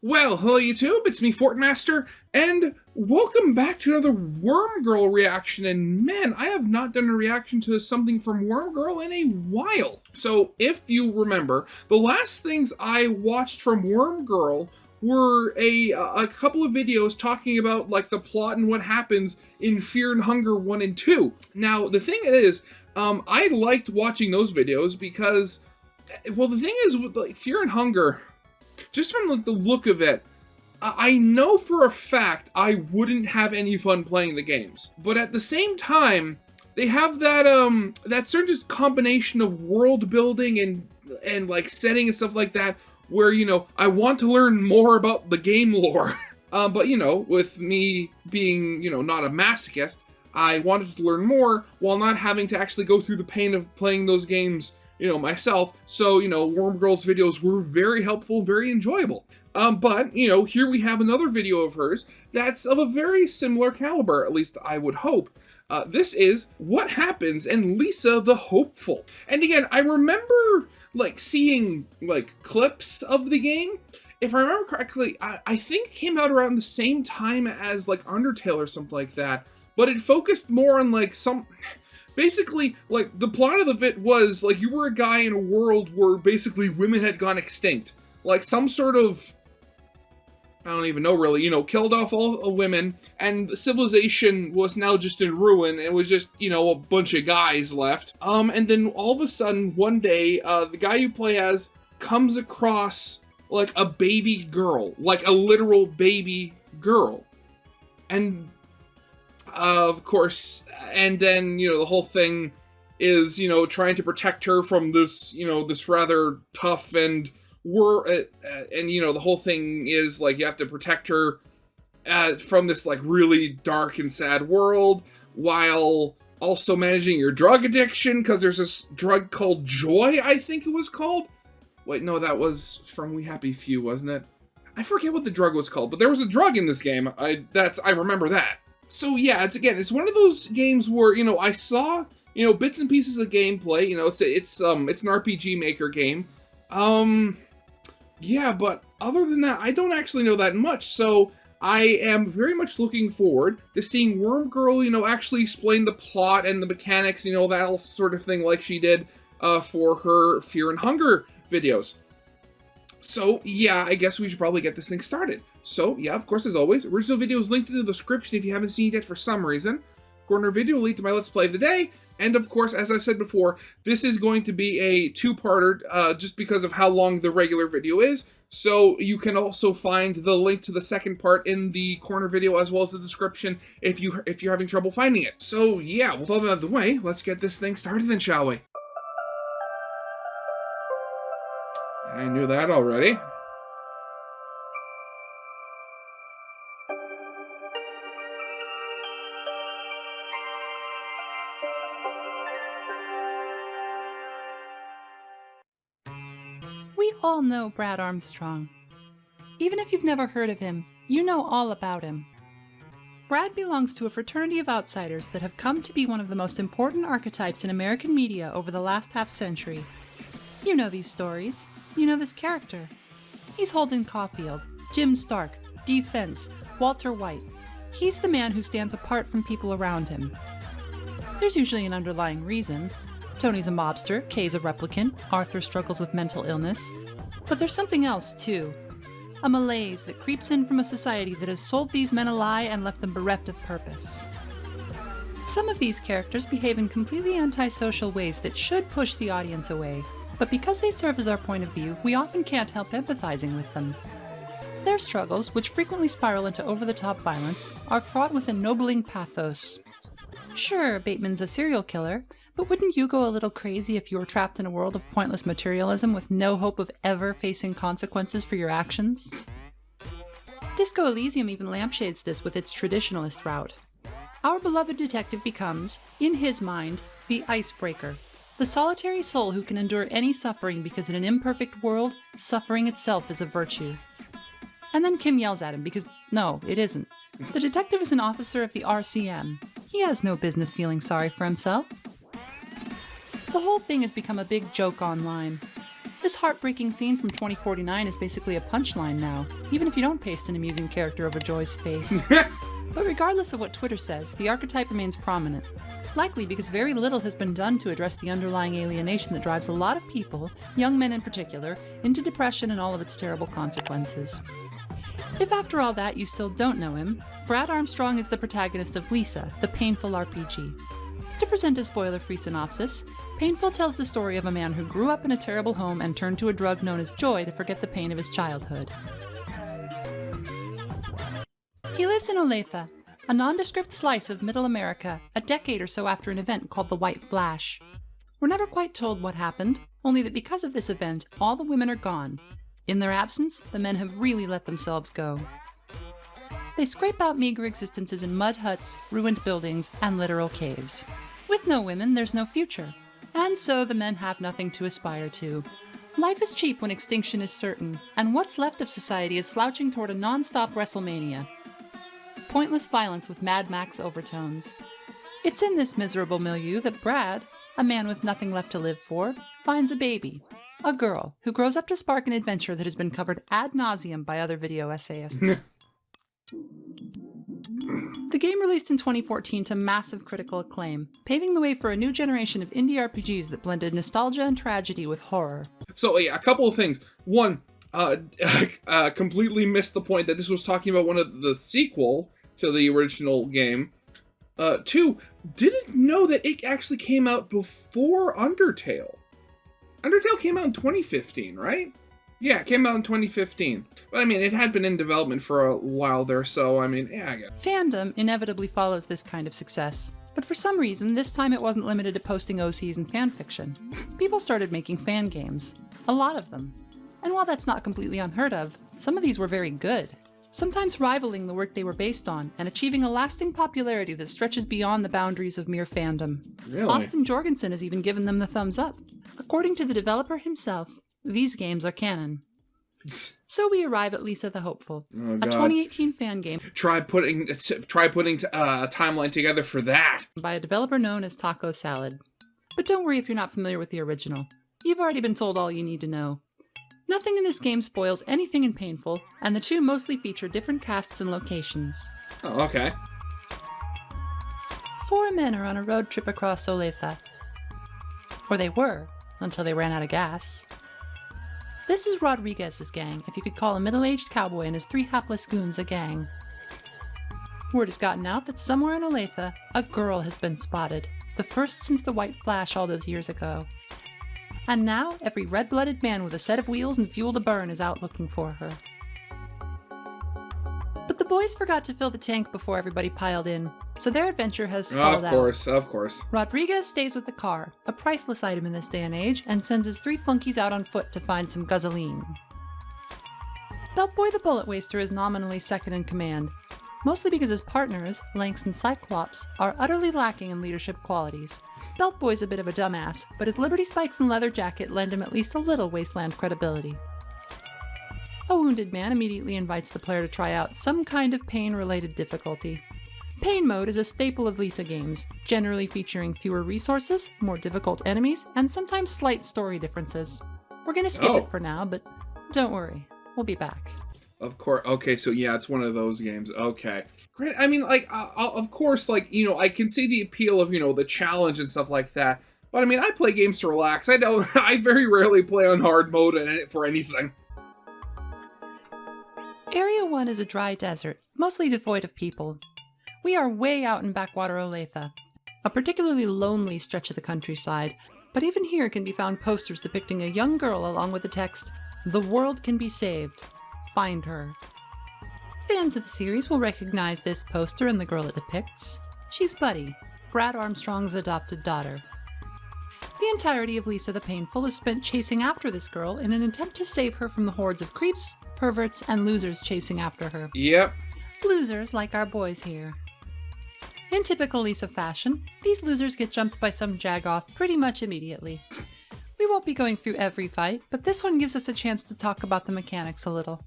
Well, hello YouTube, it's me, Fortmaster, and welcome back to another Worm Girl reaction, and man, I have not done a reaction to something from Worm Girl in a while. So, if you remember, the last things I watched from Worm Girl were a couple of videos talking about, like, the plot and what happens in Fear and Hunger 1 and 2. Now, the thing is, I liked watching those videos because, well, the thing is, with, like, Fear and Hunger, just from the look of it, I know for a fact I wouldn't have any fun playing the games. But at the same time, they have that that certain just combination of world building and like setting and stuff like that, where, you know, I want to learn more about the game lore. But you know, with me being, you know, not a masochist, I wanted to learn more while not having to actually go through the pain of playing those games, you know, myself. So, you know, Worm Girl's videos were very helpful, very enjoyable. But, you know, here we have another video of hers that's of a very similar caliber, at least I would hope. This is What Happens in Lisa the Hopeful. And again, I remember, like, seeing, like, clips of the game. If I remember correctly, I think it came out around the same time as, like, Undertale or something like that. But it focused more on, like, basically, like, the plot of it was, like, you were a guy in a world where basically women had gone extinct. Like, some sort of, I don't even know really, you know, killed off all the women, and civilization was now just in ruin. It was just, you know, a bunch of guys left. And then all of a sudden, one day, the guy you play as comes across, like, a baby girl. Like, a literal baby girl. And of course, and then, you know, the whole thing is, you know, trying to protect her from this, you know, this rather tough and you know, the whole thing is, like, you have to protect her from this, like, really dark and sad world, while also managing your drug addiction, because there's this drug called Joy, I think it was called. Wait, no, that was from We Happy Few, wasn't it? I forget what the drug was called, but there was a drug in this game. I remember that. So yeah, it's one of those games where, you know, I saw, you know, bits and pieces of gameplay. You know, it's an RPG Maker game. Yeah, but other than that, I don't actually know that much. So I am very much looking forward to seeing Worm Girl, you know, actually explain the plot and the mechanics, you know, that sort of thing, like she did for her Fear and Hunger videos. So, yeah, I guess we should probably get this thing started. So, yeah, of course, as always, original video is linked in the description if you haven't seen it yet for some reason. Corner video will lead to my Let's Play of the day. And, of course, as I've said before, this is going to be a two-parter just because of how long the regular video is. So, you can also find the link to the second part in the corner video as well as the description if you're having trouble finding it. So, yeah, with all that out of the way, let's get this thing started then, shall we? I knew that already. We all know Brad Armstrong. Even if you've never heard of him, you know all about him. Brad belongs to a fraternity of outsiders that have come to be one of the most important archetypes in American media over the last half-century. You know these stories. You know this character. He's Holden Caulfield, Jim Stark, Dee Fence, Walter White. He's the man who stands apart from people around him. There's usually an underlying reason. Tony's a mobster, Kay's a replicant, Arthur struggles with mental illness. But there's something else, too. A malaise that creeps in from a society that has sold these men a lie and left them bereft of purpose. Some of these characters behave in completely antisocial ways that should push the audience away. But because they serve as our point of view, we often can't help empathizing with them. Their struggles, which frequently spiral into over-the-top violence, are fraught with ennobling pathos. Sure, Bateman's a serial killer, but wouldn't you go a little crazy if you were trapped in a world of pointless materialism with no hope of ever facing consequences for your actions? Disco Elysium even lampshades this with its traditionalist route. Our beloved detective becomes, in his mind, the icebreaker. The solitary soul who can endure any suffering because in an imperfect world, suffering itself is a virtue. And then Kim yells at him because, no, it isn't. The detective is an officer of the RCM. He has no business feeling sorry for himself. The whole thing has become a big joke online. This heartbreaking scene from 2049 is basically a punchline now, even if you don't paste an amusing character over Joy's face. But regardless of what Twitter says, the archetype remains prominent. Likely because very little has been done to address the underlying alienation that drives a lot of people, young men in particular, into depression and all of its terrible consequences. If after all that you still don't know him, Brad Armstrong is the protagonist of Lisa, the Painful RPG. To present a spoiler-free synopsis, Painful tells the story of a man who grew up in a terrible home and turned to a drug known as joy to forget the pain of his childhood. He lives in Olathe, a nondescript slice of Middle America, a decade or so after an event called the White Flash. We're never quite told what happened, only that because of this event, all the women are gone. In their absence, the men have really let themselves go. They scrape out meager existences in mud huts, ruined buildings, and literal caves. With no women, there's no future. And so the men have nothing to aspire to. Life is cheap when extinction is certain, and what's left of society is slouching toward a non-stop WrestleMania. Pointless violence with Mad Max overtones. It's in this miserable milieu that Brad, a man with nothing left to live for, finds a baby. A girl who grows up to spark an adventure that has been covered ad nauseum by other video essayists. The game released in 2014 to massive critical acclaim, paving the way for a new generation of indie RPGs that blended nostalgia and tragedy with horror. So yeah, a couple of things. One, completely missed the point that this was talking about one of the sequel to the original game. Two, didn't know that it actually came out before Undertale. Undertale came out in 2015, right? Yeah, it came out in 2015. But I mean, it had been in development for a while there, so I mean, yeah, I guess. Fandom inevitably follows this kind of success. But for some reason, this time it wasn't limited to posting OCs and fanfiction. People started making fan games. A lot of them. And while that's not completely unheard of, some of these were very good. Sometimes rivaling the work they were based on, and achieving a lasting popularity that stretches beyond the boundaries of mere fandom. Really? Austin Jorgensen has even given them the thumbs up. According to the developer himself, these games are canon. So we arrive at Lisa the Hopeful, a 2018 fan game. Try putting a timeline together for that. By a developer known as Taco Salad. But don't worry if you're not familiar with the original. You've already been told all you need to know. Nothing in this game spoils anything in Painful, and the two mostly feature different casts and locations. Oh, okay. 4 men are on a road trip across Olathe. Or they were, until they ran out of gas. This is Rodriguez's gang, if you could call a middle-aged cowboy and his 3 hapless goons a gang. Word has gotten out that somewhere in Olathe, a girl has been spotted, the first since the White Flash all those years ago. And now, every red-blooded man with a set of wheels and fuel to burn is out looking for her. But the boys forgot to fill the tank before everybody piled in, so their adventure has stalled out. Of course. Rodriguez stays with the car, a priceless item in this day and age, and sends his 3 flunkies out on foot to find some gasoline. Beltboy the Bullet Waster is nominally second in command, mostly because his partners, Lynx and Cyclops, are utterly lacking in leadership qualities. Beltboy's a bit of a dumbass, but his Liberty Spikes and leather jacket lend him at least a little wasteland credibility. A wounded man immediately invites the player to try out some kind of pain-related difficulty. Pain mode is a staple of Lisa games, generally featuring fewer resources, more difficult enemies, and sometimes slight story differences. We're gonna skip it for now, but don't worry, we'll be back. Of course. Okay, so yeah, it's one of those games. Okay. Great. I mean, like, of course, like, you know, I can see the appeal of, you know, the challenge and stuff like that. But I mean, I play games to relax. I very rarely play on hard mode for anything. Area 1 is a dry desert, mostly devoid of people. We are way out in backwater Olathe, a particularly lonely stretch of the countryside, but even here can be found posters depicting a young girl along with the text, "The world can be saved. Find her." Fans of the series will recognize this poster and the girl it depicts. She's Buddy, Brad Armstrong's adopted daughter. The entirety of Lisa the Painful is spent chasing after this girl in an attempt to save her from the hordes of creeps, perverts, and losers chasing after her. Yep. Losers like our boys here. In typical Lisa fashion, these losers get jumped by some jag-off pretty much immediately. We won't be going through every fight, but this one gives us a chance to talk about the mechanics a little.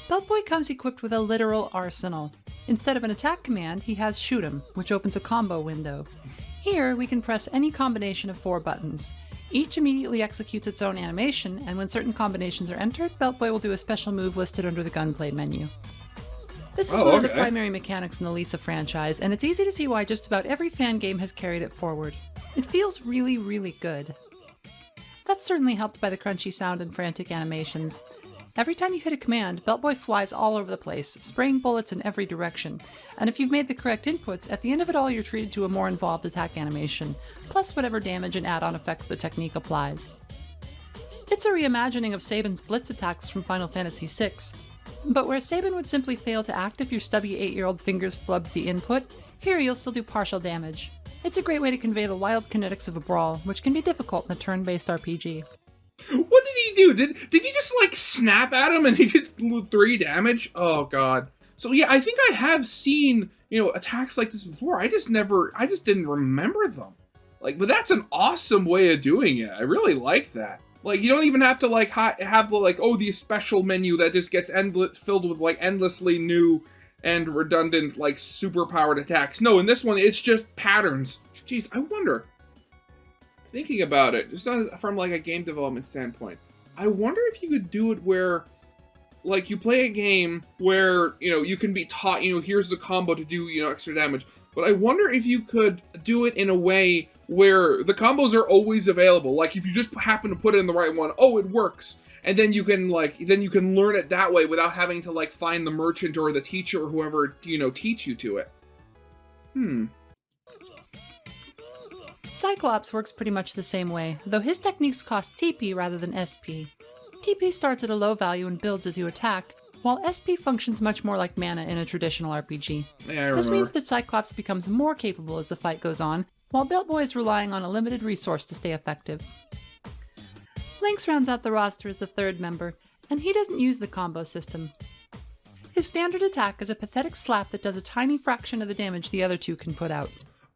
Beltboy comes equipped with a literal arsenal. Instead of an attack command, he has Shoot 'em, which opens a combo window. Here, we can press any combination of 4 buttons. Each immediately executes its own animation, and when certain combinations are entered, Belt Boy will do a special move listed under the gunplay menu. This is one of the primary mechanics in the Lisa franchise, and it's easy to see why just about every fan game has carried it forward. It feels really, really good. That's certainly helped by the crunchy sound and frantic animations. Every time you hit a command, Belt Boy flies all over the place, spraying bullets in every direction, and if you've made the correct inputs, at the end of it all you're treated to a more involved attack animation, plus whatever damage and add-on effects the technique applies. It's a reimagining of Sabin's blitz attacks from Final Fantasy VI, but where Sabin would simply fail to act if your stubby 8-year-old fingers flubbed the input, here you'll still do partial damage. It's a great way to convey the wild kinetics of a brawl, which can be difficult in a turn-based RPG. What did he do? Did you just like snap at him and he did 3 damage? Oh god. So yeah, I think I have seen, attacks like this before. I just didn't remember them. But that's an awesome way of doing it. I really like that. You don't even have to have the special menu that just gets filled with endlessly new and redundant super powered attacks. No, in this one it's just patterns. Jeez, I wonder, thinking about it, just from a game development standpoint, I wonder if you could do it where you play a game where you can be taught, here's the combo to do extra damage, but I wonder if you could do it in a way where the combos are always available. If you just happen to put in the right one, oh, it works, and then you can learn it that way without having to find the merchant or the teacher or whoever teach you to it. Cyclops works pretty much the same way, though his techniques cost TP rather than SP. TP starts at a low value and builds as you attack, while SP functions much more like mana in a traditional RPG. Yeah, this means that Cyclops becomes more capable as the fight goes on, while Belt Boy is relying on a limited resource to stay effective. Lynx rounds out the roster as the third member, and he doesn't use the combo system. His standard attack is a pathetic slap that does a tiny fraction of the damage the other two can put out.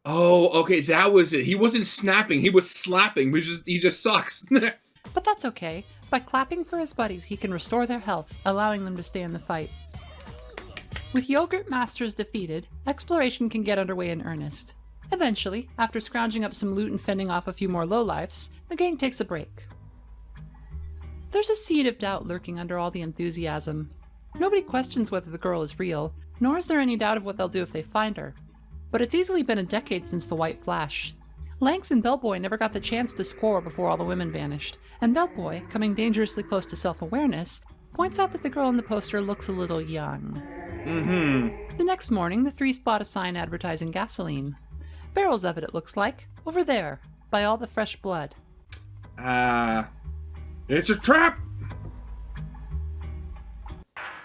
Oh, okay, that was it. He wasn't snapping, he was slapping, he just sucks. But that's okay. By clapping for his buddies, he can restore their health, allowing them to stay in the fight. With Yogurt Masters defeated, exploration can get underway in earnest. Eventually, after scrounging up some loot and fending off a few more lowlifes, the gang takes a break. There's a seed of doubt lurking under all the enthusiasm. Nobody questions whether the girl is real, nor is there any doubt of what they'll do if they find her. But it's easily been a decade since the White Flash. Lynx and Belt Boy never got the chance to score before all the women vanished, and Belt Boy, coming dangerously close to self-awareness, points out that the girl in the poster looks a little young. The next morning, the three spot a sign advertising gasoline. Barrels of it, it looks like. Over there, by all the fresh blood. It's a trap!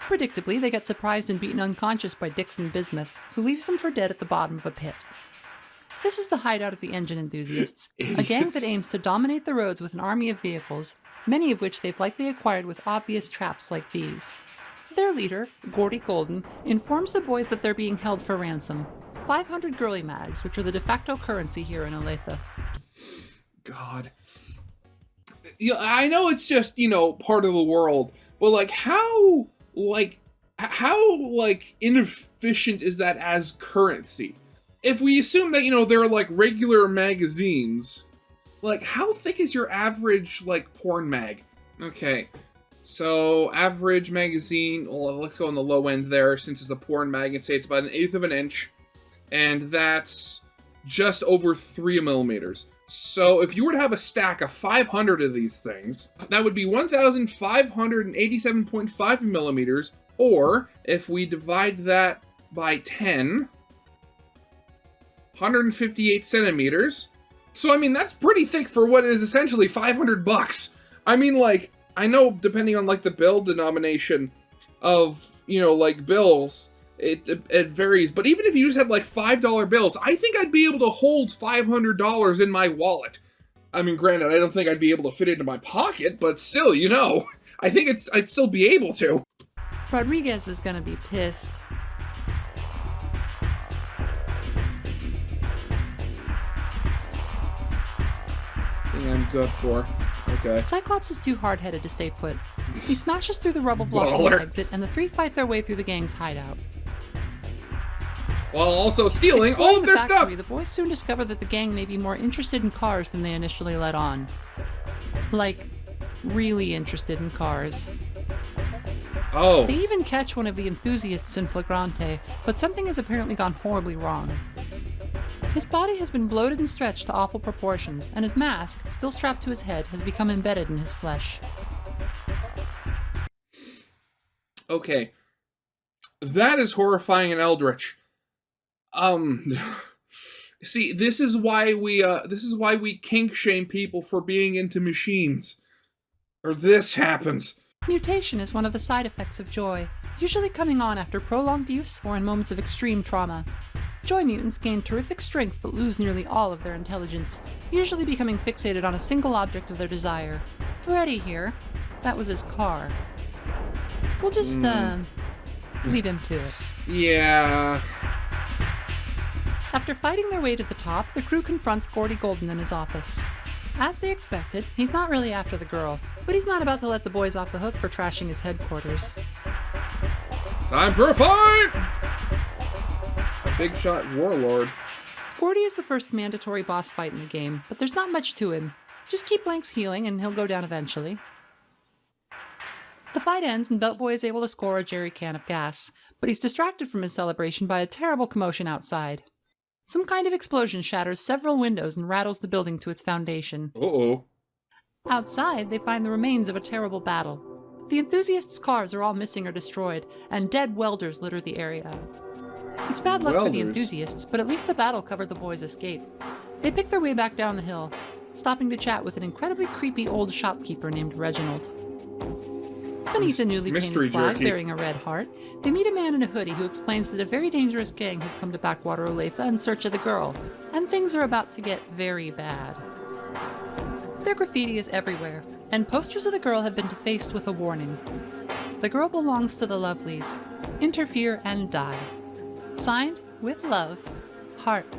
Predictably, they get surprised and beaten unconscious by Dixon Bismuth, who leaves them for dead at the bottom of a pit. This is the hideout of the engine enthusiasts, a gang that aims to dominate the roads with an army of vehicles, many of which they've likely acquired with obvious traps like these. Their leader, Gordy Golden, informs the boys that they're being held for ransom. 500 girly mags, which are the de facto currency here in Olathe. God. I know it's just, part of the world, but how inefficient is that as currency? If we assume that, they're regular magazines, how thick is your average, porn mag? Okay, so average magazine, well, let's go on the low end there, since it's a porn mag, and say it's about 1/8 of an inch, and that's just over 3 millimeters. So if you were to have a stack of 500 of these things, that would be 1,587.5 millimeters, or if we divide that by 10, 158 centimeters. So, that's pretty thick for what is essentially $500. I know depending on, the bill denomination of, bills, it varies. But even if you just had, $5 bills, I think I'd be able to hold $500 in my wallet. Granted, I don't think I'd be able to fit it into my pocket, but still, I think I'd still be able to. Rodriguez is gonna be pissed. I'm good for. Okay. Cyclops is too hard-headed to stay put. He smashes through the rubble block on the exit, and the three fight their way through the gang's hideout. while also stealing all Exploring of the their factory, stuff. the boys soon discover that the gang may be more interested in cars than they initially let on. Like, really interested in cars. Oh. They even catch one of the enthusiasts in flagrante, but something has apparently gone horribly wrong. His body has been bloated and stretched to awful proportions, and his mask, still strapped to his head, has become embedded in his flesh. Okay. That is horrifying and eldritch. See, this is why we kink shame people for being into machines. Or this happens. Mutation is one of the side effects of joy, usually coming on after prolonged use or in moments of extreme trauma. Joy mutants gain terrific strength but lose nearly all of their intelligence, usually becoming fixated on a single object of their desire. Freddy here, that was his car. We'll just, leave him to it. Yeah. After fighting their way to the top, the crew confronts Gordy Golden in his office. As they expected, he's not really after the girl, but he's not about to let the boys off the hook for trashing his headquarters. Time for a fight! Big shot warlord. Gordy is the first mandatory boss fight in the game, but there's not much to him. Just keep Blanks healing and he'll go down eventually. The fight ends and Beltboy is able to score a jerry can of gas, but he's distracted from his celebration by a terrible commotion outside. Some kind of explosion shatters several windows and rattles the building to its foundation. Uh-oh. Outside, they find the remains of a terrible battle. The enthusiasts' cars are all missing or destroyed, and dead welders litter the area. It's bad luck for the enthusiasts, but at least the battle covered the boys' escape. They pick their way back down the hill, stopping to chat with an incredibly creepy old shopkeeper named Reginald. Beneath a newly painted flag bearing a red heart, they meet a man in a hoodie who explains that a very dangerous gang has come to Backwater Olathe in search of the girl, and things are about to get very bad. Their graffiti is everywhere, and posters of the girl have been defaced with a warning. The girl belongs to the Lovelies. Interfere and die. Signed, with love, Heart.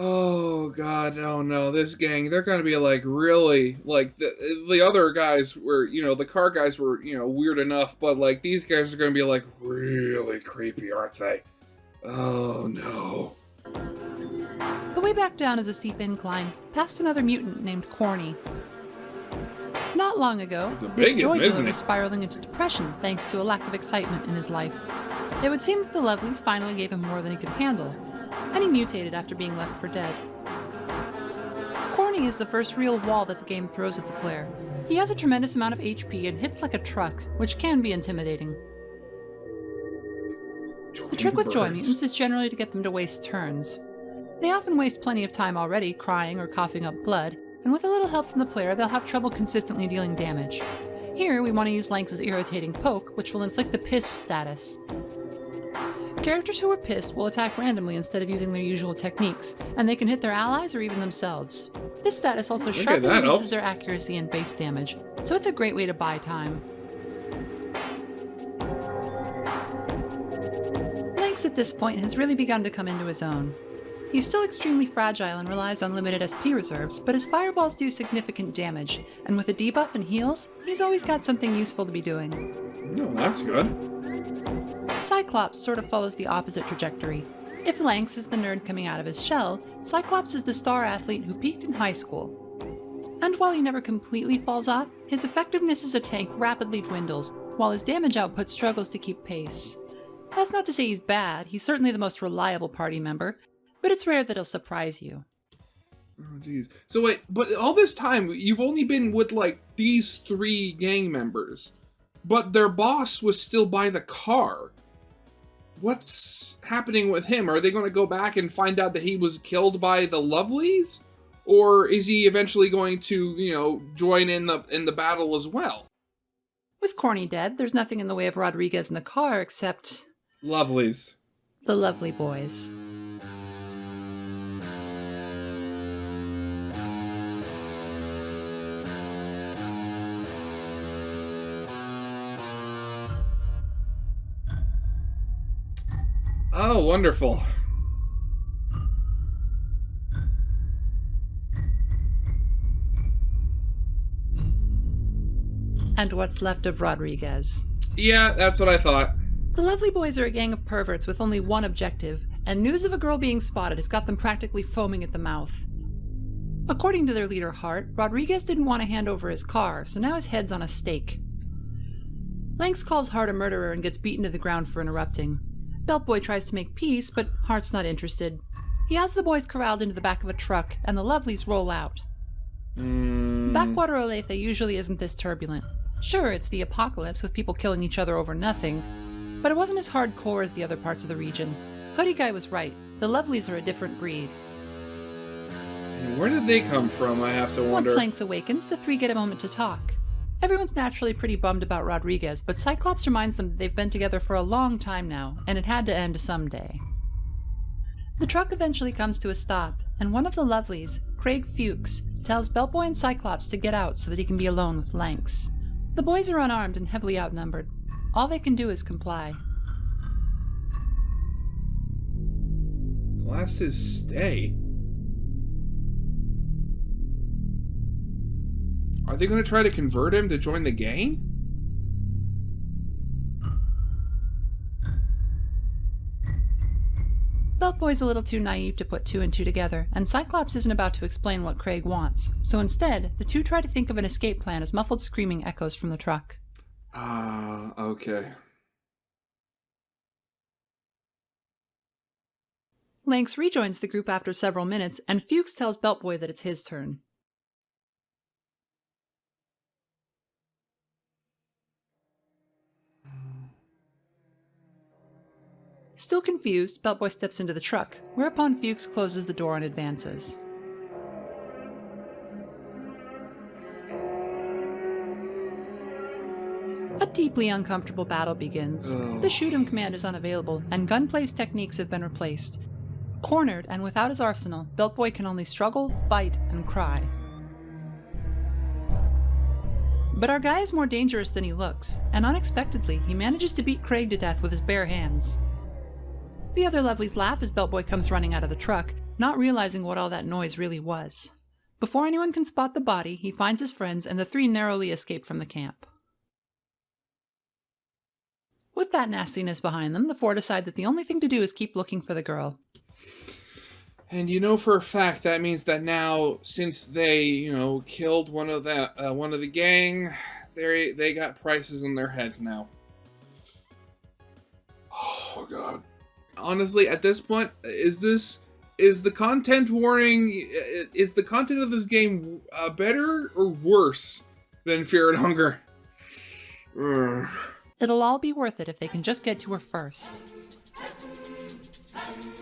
Oh god, no, this gang, they're gonna be like really, like the other guys were, the car guys were, weird enough, but like these guys are gonna be like really creepy, aren't they? Oh no. The way back down is a steep incline, past another mutant named Corny. Not long ago, this joy dealer was spiraling into depression thanks to a lack of excitement in his life. It would seem that the Lovelies finally gave him more than he could handle, and he mutated after being left for dead. Corny is the first real wall that the game throws at the player. He has a tremendous amount of HP and hits like a truck, which can be intimidating. The trick with joy mutants is generally to get them to waste turns. They often waste plenty of time already crying or coughing up blood, and with a little help from the player they'll have trouble consistently dealing damage. Here we want to use Lanx's irritating poke, which will inflict the piss status. Characters who are pissed will attack randomly instead of using their usual techniques, and they can hit their allies or even themselves. This status also sharply reduces their accuracy and base damage, so it's a great way to buy time. Lanx at this point has really begun to come into his own. He's still extremely fragile and relies on limited SP reserves, but his fireballs do significant damage, and with a debuff and heals, he's always got something useful to be doing. No, that's good. Cyclops sort of follows the opposite trajectory. If Lanx is the nerd coming out of his shell, Cyclops is the star athlete who peaked in high school. And while he never completely falls off, his effectiveness as a tank rapidly dwindles, while his damage output struggles to keep pace. That's not to say he's bad, he's certainly the most reliable party member, but it's rare that he'll surprise you. Oh, jeez. So wait, but all this time, you've only been with, like, these 3 gang members, but their boss was still by the car. What's happening with him? Are they going to go back and find out that he was killed by the Lovelies? Or is he eventually going to, join in the battle as well? With Corny dead, there's nothing in the way of Rodriguez in the car except... Lovelies. The lovely boys. Oh, wonderful. And what's left of Rodriguez. Yeah, that's what I thought. The Lovely Boys are a gang of perverts with only one objective, and news of a girl being spotted has got them practically foaming at the mouth. According to their leader Hart, Rodriguez didn't want to hand over his car, so now his head's on a stake. Lanks calls Hart a murderer and gets beaten to the ground for interrupting. Beltboy tries to make peace, but Hart's not interested. He has the boys corralled into the back of a truck, and the Lovelies roll out. Backwater Olathe usually isn't this turbulent. Sure, it's the apocalypse with people killing each other over nothing, but it wasn't as hardcore as the other parts of the region. Hoodie Guy was right. The Lovelies are a different breed. And where did they come from, I have to wonder. Once Lanks awakens, the three get a moment to talk. Everyone's naturally pretty bummed about Rodriguez, but Cyclops reminds them that they've been together for a long time now, and it had to end someday. The truck eventually comes to a stop, and one of the Lovelies, Craig Fuchs, tells Beltboy and Cyclops to get out so that he can be alone with Lanks. The boys are unarmed and heavily outnumbered. All they can do is comply. Glasses stay. Are they going to try to convert him to join the gang? Beltboy's a little too naive to put two and two together, and Cyclops isn't about to explain what Craig wants. So instead, the two try to think of an escape plan as muffled screaming echoes from the truck. Okay. Lanks rejoins the group after several minutes, and Fuchs tells Beltboy that it's his turn. Still confused, Beltboy steps into the truck, whereupon Fuchs closes the door and advances. A deeply uncomfortable battle begins. The shoot-'em command is unavailable, and gunplay's techniques have been replaced. Cornered and without his arsenal, Beltboy can only struggle, bite, and cry. But our guy is more dangerous than he looks, and unexpectedly, he manages to beat Craig to death with his bare hands. The other Lovelies laugh as Beltboy comes running out of the truck, not realizing what all that noise really was. Before anyone can spot the body, he finds his friends, and the three narrowly escape from the camp. With that nastiness behind them, the four decide that the only thing to do is keep looking for the girl. And you know for a fact that means that now, since they, killed one of the gang, they got prices on their heads now. Oh God. Honestly, at this point, is the content warning? Is the content of this game better or worse than Fear and Hunger? It'll all be worth it if they can just get to her first.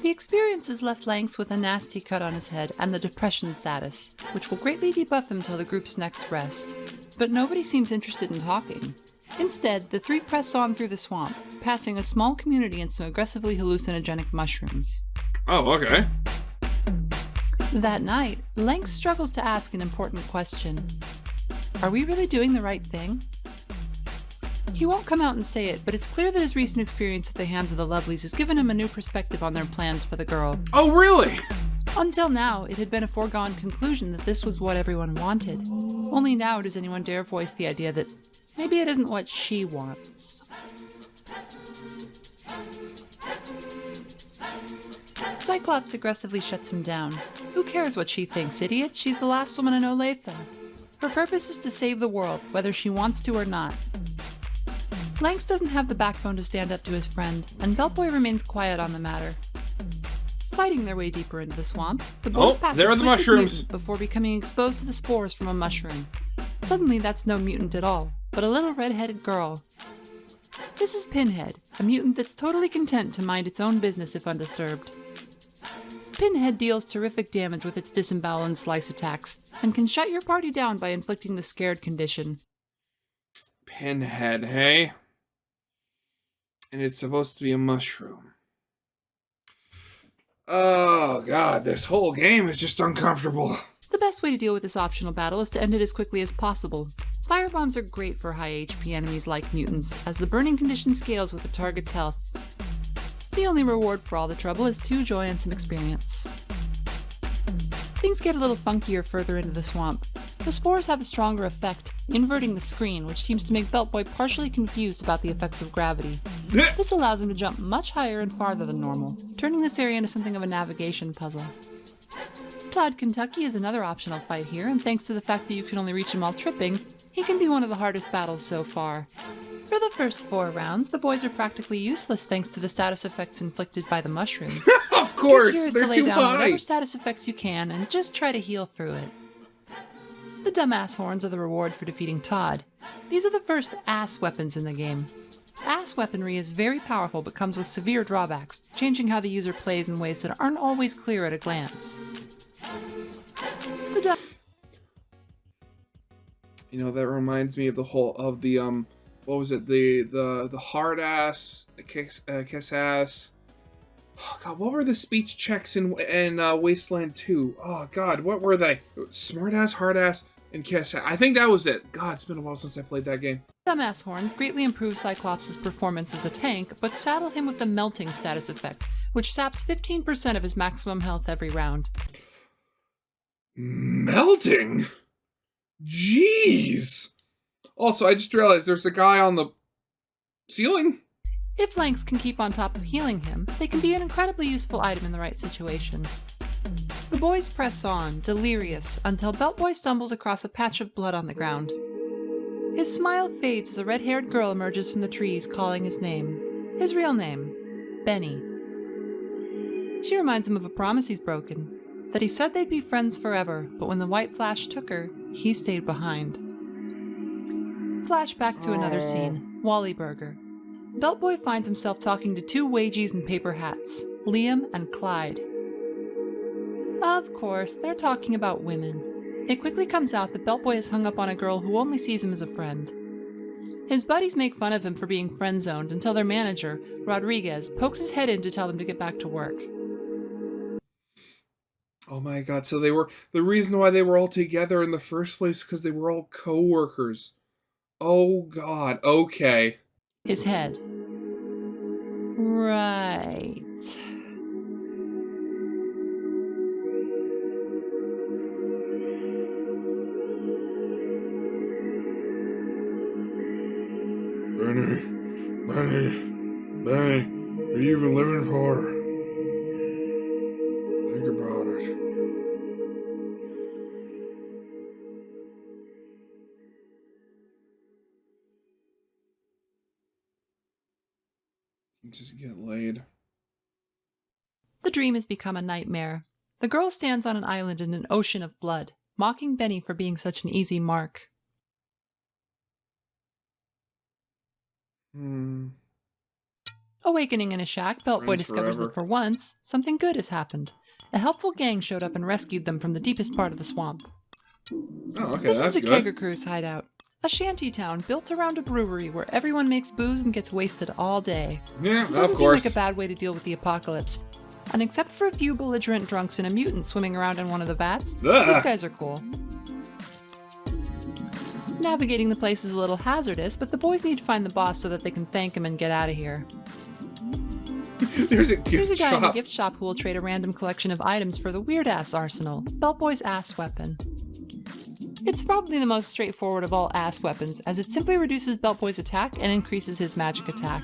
The experience has left Lanks with a nasty cut on his head and the depression status, which will greatly debuff him till the group's next rest. But nobody seems interested in talking. Instead, the three press on through the swamp, passing a small community and some aggressively hallucinogenic mushrooms. Oh, okay. That night, Lanks struggles to ask an important question. Are we really doing the right thing? He won't come out and say it, but it's clear that his recent experience at the hands of the Lovelies has given him a new perspective on their plans for the girl. Oh, really? Until now, it had been a foregone conclusion that this was what everyone wanted. Only now does anyone dare voice the idea that maybe it isn't what she wants. Cyclops aggressively shuts him down. Who cares what she thinks, idiot? She's the last woman in Olathe. Her purpose is to save the world, whether she wants to or not. Lanks doesn't have the backbone to stand up to his friend, and Beltboy remains quiet on the matter. Fighting their way deeper into the swamp, the boys pass a twisted mutant before becoming exposed to the spores from a mushroom. Suddenly that's no mutant at all, but a little red-headed girl. This is Pinhead, a mutant that's totally content to mind its own business if undisturbed. Pinhead deals terrific damage with its disembowel and slice attacks, and can shut your party down by inflicting the scared condition. Pinhead, hey? And it's supposed to be a mushroom. Oh God, this whole game is just uncomfortable. The best way to deal with this optional battle is to end it as quickly as possible. Firebombs are great for high HP enemies like mutants, as the burning condition scales with the target's health. The only reward for all the trouble is 2 joy and some experience. Things get a little funkier further into the swamp. The spores have a stronger effect, inverting the screen, which seems to make Belt Boy partially confused about the effects of gravity. This allows him to jump much higher and farther than normal, turning this area into something of a navigation puzzle. Todd Kentucky is another optional fight here, and thanks to the fact that you can only reach him while tripping, he can be one of the hardest battles so far. For the first 4 rounds, the boys are practically useless thanks to the status effects inflicted by the mushrooms. Of course, Here is they're to lay too down high. whatever status effects you can and just try to heal through it. The dumbass horns are the reward for defeating Todd. These are the first ass weapons in the game. Ass weaponry is very powerful but comes with severe drawbacks, changing how the user plays in ways that aren't always clear at a glance. You know, that reminds me of the what was it? The hard ass, the kiss ass. Oh God, what were the speech checks in Wasteland 2? Oh God, what were they? Smart ass, hard ass, and kiss ass. I think that was it. God, it's been a while since I played that game. Dumbass horns greatly improve Cyclops' performance as a tank, but saddle him with the melting status effect, which saps 15% of his maximum health every round. Melting? Jeez. Also, I just realized there's a guy on the ceiling. If Lanks can keep on top of healing him, they can be an incredibly useful item in the right situation. The boys press on, delirious, until Belt Boy stumbles across a patch of blood on the ground. His smile fades as a red-haired girl emerges from the trees calling his name. His real name, Benny. She reminds him of a promise he's broken, that he said they'd be friends forever, but when the white flash took her, he stayed behind. Flashback to another scene, Wally Burger. Belt Boy finds himself talking to 2 wagies in paper hats, Liam and Clyde. Of course, they're talking about women. It quickly comes out that Belt Boy is hung up on a girl who only sees him as a friend. His buddies make fun of him for being friend-zoned until their manager, Rodriguez, pokes his head in to tell them to get back to work. Oh my God, so the reason why they were all together in the first place because they were all co-workers. Oh God, okay. His head. Right. Benny, what are you even living for? Think about it. Just get laid. The dream has become a nightmare. The girl stands on an island in an ocean of blood, mocking Benny for being such an easy mark. Awakening in a shack, Belt Boy discovers that for once, something good has happened. A helpful gang showed up and rescued them from the deepest part of the swamp. Oh, okay, This that's is the good. Kegger Crew's hideout. A shanty town built around a brewery where everyone makes booze and gets wasted all day. Yeah, It of doesn't seem course. like a bad way to deal with the apocalypse. And except for a few belligerent drunks and a mutant swimming around in one of the vats, these guys are cool. Navigating the place is a little hazardous, but the boys need to find the boss so that they can thank him and get out of here. There's a There's a gift guy in a shop. gift shop who will trade a random collection of items for the weird-ass arsenal, Belt Boy's ass weapon. It's probably the most straightforward of all ass weapons, as it simply reduces Belt Boy's attack and increases his magic attack.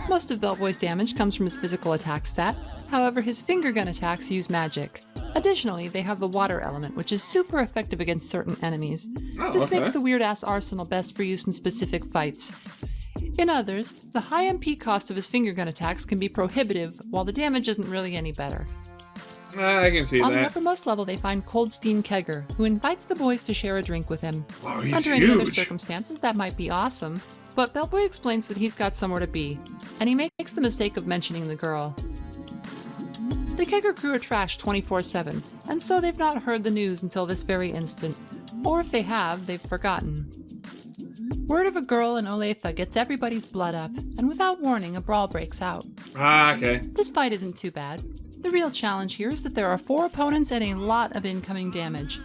Most of Belt Boy's damage comes from his physical attack stat, however his finger gun attacks use magic. Additionally, they have the water element, which is super effective against certain enemies. Oh, This okay. makes the weird-ass arsenal best for use in specific fights. In others, the high MP cost of his finger gun attacks can be prohibitive, while the damage isn't really any better. I can see On the that. uppermost level, they find Coldstein Kegger, who invites the boys to share a drink with him. Wow, he's Under any other huge. circumstances, that might be awesome, but Belt Boy explains that he's got somewhere to be, and he makes the mistake of mentioning the girl. The Kegger crew are trashed 24/7, and so they've not heard the news until this very instant. Or if they have, they've forgotten. Word of a girl in Olathe gets everybody's blood up, and without warning, a brawl breaks out. Ah, okay. This fight isn't too bad. The real challenge here is that there are 4 opponents and a lot of incoming damage.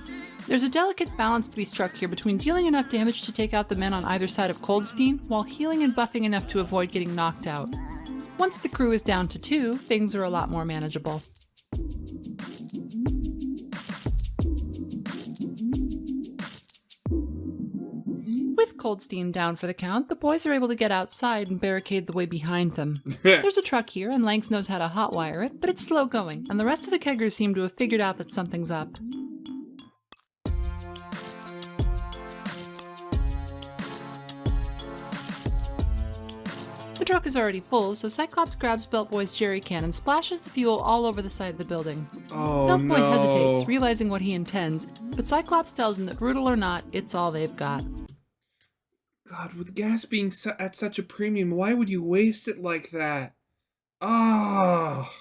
There's a delicate balance to be struck here between dealing enough damage to take out the men on either side of Coldstein, while healing and buffing enough to avoid getting knocked out. Once the crew is down to 2, things are a lot more manageable. Coldstein down for the count, the boys are able to get outside and barricade the way behind them. There's a truck here, and Lanks knows how to hotwire it, but it's slow going, and the rest of the keggers seem to have figured out that something's up. The truck is already full, so Cyclops grabs Beltboy's jerry can and splashes the fuel all over the side of the building. Oh, Beltboy no. hesitates, realizing what he intends, but Cyclops tells him that brutal or not, it's all they've got. God, with gas being at such a premium, why would you waste it like that? Ah.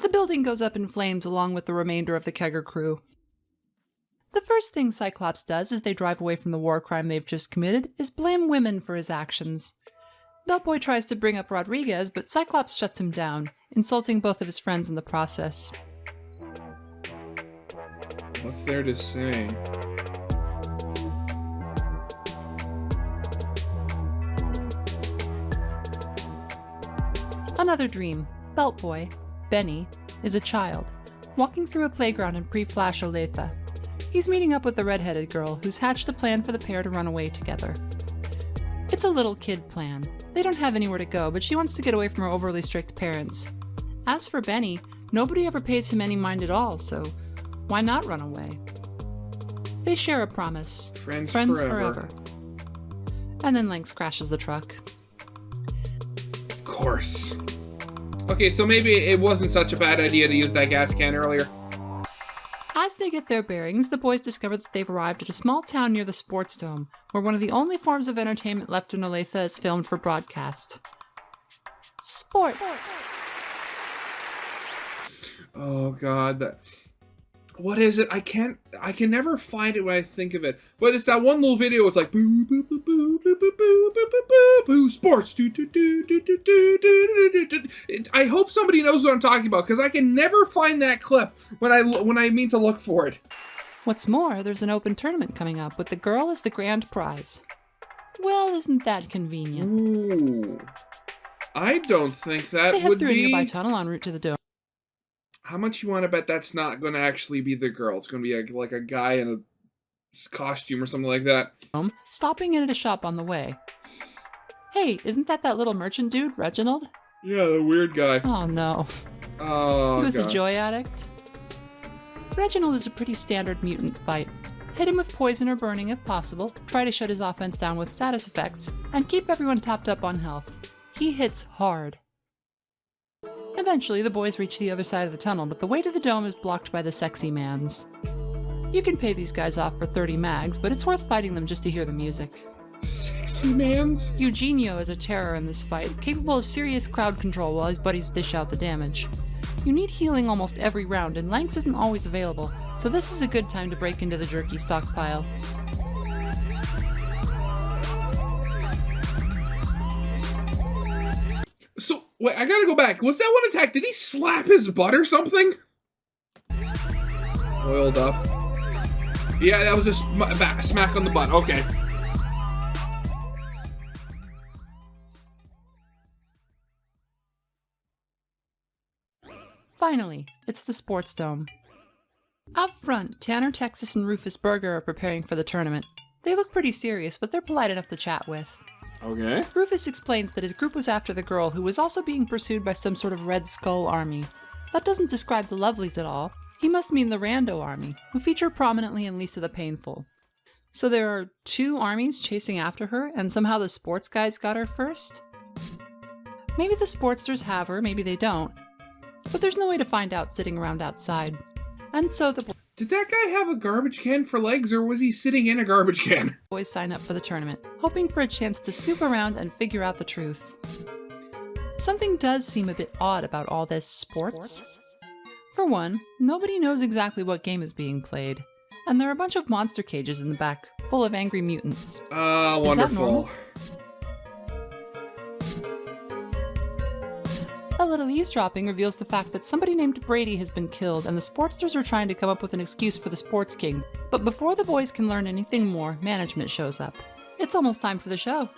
The building goes up in flames along with the remainder of the kegger crew. The first thing Cyclops does as they drive away from the war crime they've just committed is blame women for his actions. Beltboy tries to bring up Rodriguez, but Cyclops shuts him down, insulting both of his friends in the process. What's there to say? Another dream. Beltboy, Benny, is a child, walking through a playground in pre-Flash Olathe. He's meeting up with the red-headed girl, who's hatched a plan for the pair to run away together. It's a little kid plan. They don't have anywhere to go, but she wants to get away from her overly strict parents. As for Benny, nobody ever pays him any mind at all, so why not run away? They share a promise. Friends forever. And then Lanks crashes the truck. Of course. Okay, so maybe it wasn't such a bad idea to use that gas can earlier. As they get their bearings, the boys discover that they've arrived at a small town near the Sports Dome, where one of the only forms of entertainment left in Olathe is filmed for broadcast. Sports! Oh god, what is it? I can never find it when I think of it. But it's that one little video. It's like boo boo boo boo boo boo boo boo boo boo boo sports. Do, do, do, do, do, do, do, do, do. I hope somebody knows what I'm talking about because I can never find that clip when I mean to look for it. What's more, there's an open tournament coming up with the girl as the grand prize. Well, isn't that convenient? Ooh, I don't think that they head would through be. a nearby tunnel en route to the dome. How much you want to bet that's not going to actually be the girl? It's going to be like a guy in a costume or something like that. Stopping in at a shop on the way. Hey, isn't that little merchant dude, Reginald? Yeah, the weird guy. Oh no. Oh, he was God. a joy addict? Reginald is a pretty standard mutant fight. Hit him with poison or burning if possible, try to shut his offense down with status effects, and keep everyone topped up on health. He hits hard. Eventually, the boys reach the other side of the tunnel, but the way to the dome is blocked by the sexy mans. You can pay these guys off for 30 mags, but it's worth fighting them just to hear the music. Sexy mans? Eugenio is a terror in this fight, capable of serious crowd control while his buddies dish out the damage. You need healing almost every round, and Lanks isn't always available, so this is a good time to break into the jerky stockpile. So, wait, I gotta go back. Was that one attack? Did he slap his butt or something? Oiled up. Yeah, that was just a smack on the butt. Okay. Finally, it's the Sports Dome. Up front, Tanner, Texas, and Rufus Berger are preparing for the tournament. They look pretty serious, but they're polite enough to chat with. Okay. Rufus explains that his group was after the girl who was also being pursued by some sort of Red Skull army. That doesn't describe the Lovelies at all. He must mean the Rando army, who feature prominently in Lisa the Painful. So there are two armies chasing after her, and somehow the sports guys got her first? Maybe the sportsters have her, maybe they don't. But there's no way to find out sitting around outside. And so the Did that guy have a garbage can for legs, or was he sitting in a garbage can? boys sign up for the tournament, hoping for a chance to snoop around and figure out the truth. Something does seem a bit odd about all this sports. For one, nobody knows exactly what game is being played, and there are a bunch of monster cages in the back, full of angry mutants. Wonderful. A little eavesdropping reveals the fact that somebody named Brady has been killed, and the sportsters are trying to come up with an excuse for the Sports King. But before the boys can learn anything more, management shows up. It's almost time for the show.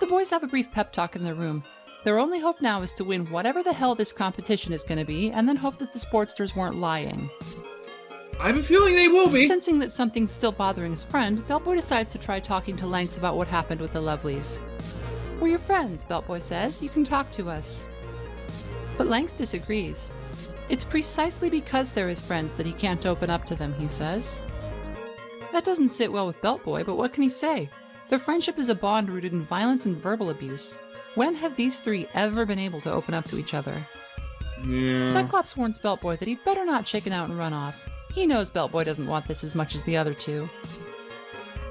The boys have a brief pep talk in their room. Their only hope now is to win whatever the hell this competition is going to be, and then hope that the sportsters weren't lying. I have a feeling they will be. Sensing that something's still bothering his friend, Beltboy decides to try talking to Lanks about what happened with the Lovelies. "We're your friends," Beltboy says. "You can talk to us." But Lanks disagrees. "It's precisely because they're his friends that he can't open up to them," he says. That doesn't sit well with Beltboy, but what can he say? Their friendship is a bond rooted in violence and verbal abuse. When have these three ever been able to open up to each other? Yeah. Cyclops warns Beltboy that he'd better not chicken out and run off. He knows Beltboy doesn't want this as much as the other two.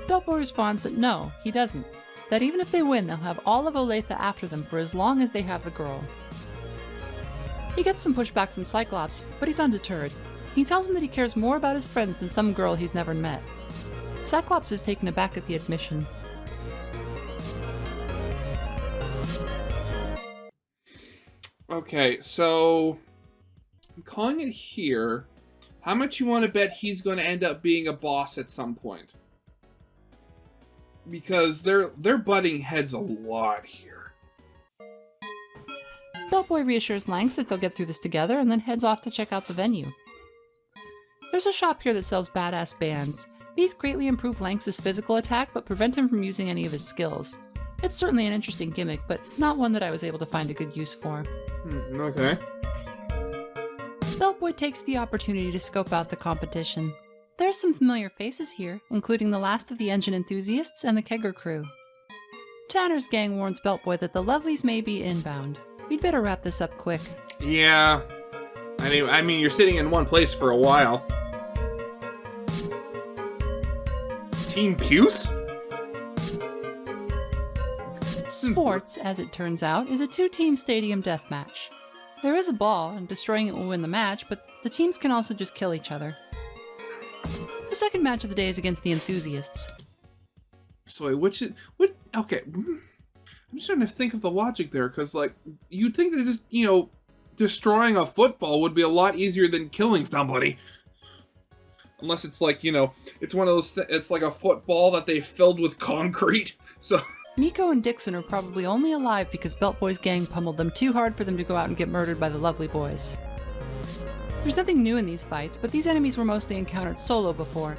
Beltboy responds that no, he doesn't. That even if they win, they'll have all of Olathe after them for as long as they have the girl. He gets some pushback from Cyclops, but he's undeterred. He tells him that he cares more about his friends than some girl he's never met. Cyclops is taken aback at the admission. Okay, so I'm calling it here. How much you want to bet he's going to end up being a boss at some point? Because they're butting heads a lot here. Beltboy reassures Lanks that they'll get through this together and then heads off to check out the venue. There's a shop here that sells badass bands. These greatly improve Lanks' physical attack but prevent him from using any of his skills. It's certainly an interesting gimmick, but not one that I was able to find a good use for. Okay. Beltboy takes the opportunity to scope out the competition. There's some familiar faces here, including the last of the engine enthusiasts and the kegger crew. Tanner's gang warns Beltboy that the Lovelies may be inbound. We'd better wrap this up quick. Yeah. I mean, you're sitting in one place for a while. Team Puce? Sports, as it turns out, is a two-team stadium deathmatch. There is a ball, and destroying it will win the match, but the teams can also just kill each other. The second match of the day is against the enthusiasts. So, okay. I'm just trying to think of the logic there, because, like, you'd think that just, destroying a football would be a lot easier than killing somebody. Unless it's like, it's one of those, it's like a football that they filled with concrete, so... Miko and Dixon are probably only alive because Beltboy's gang pummeled them too hard for them to go out and get murdered by the Lovely Boys. There's nothing new in these fights, but these enemies were mostly encountered solo before,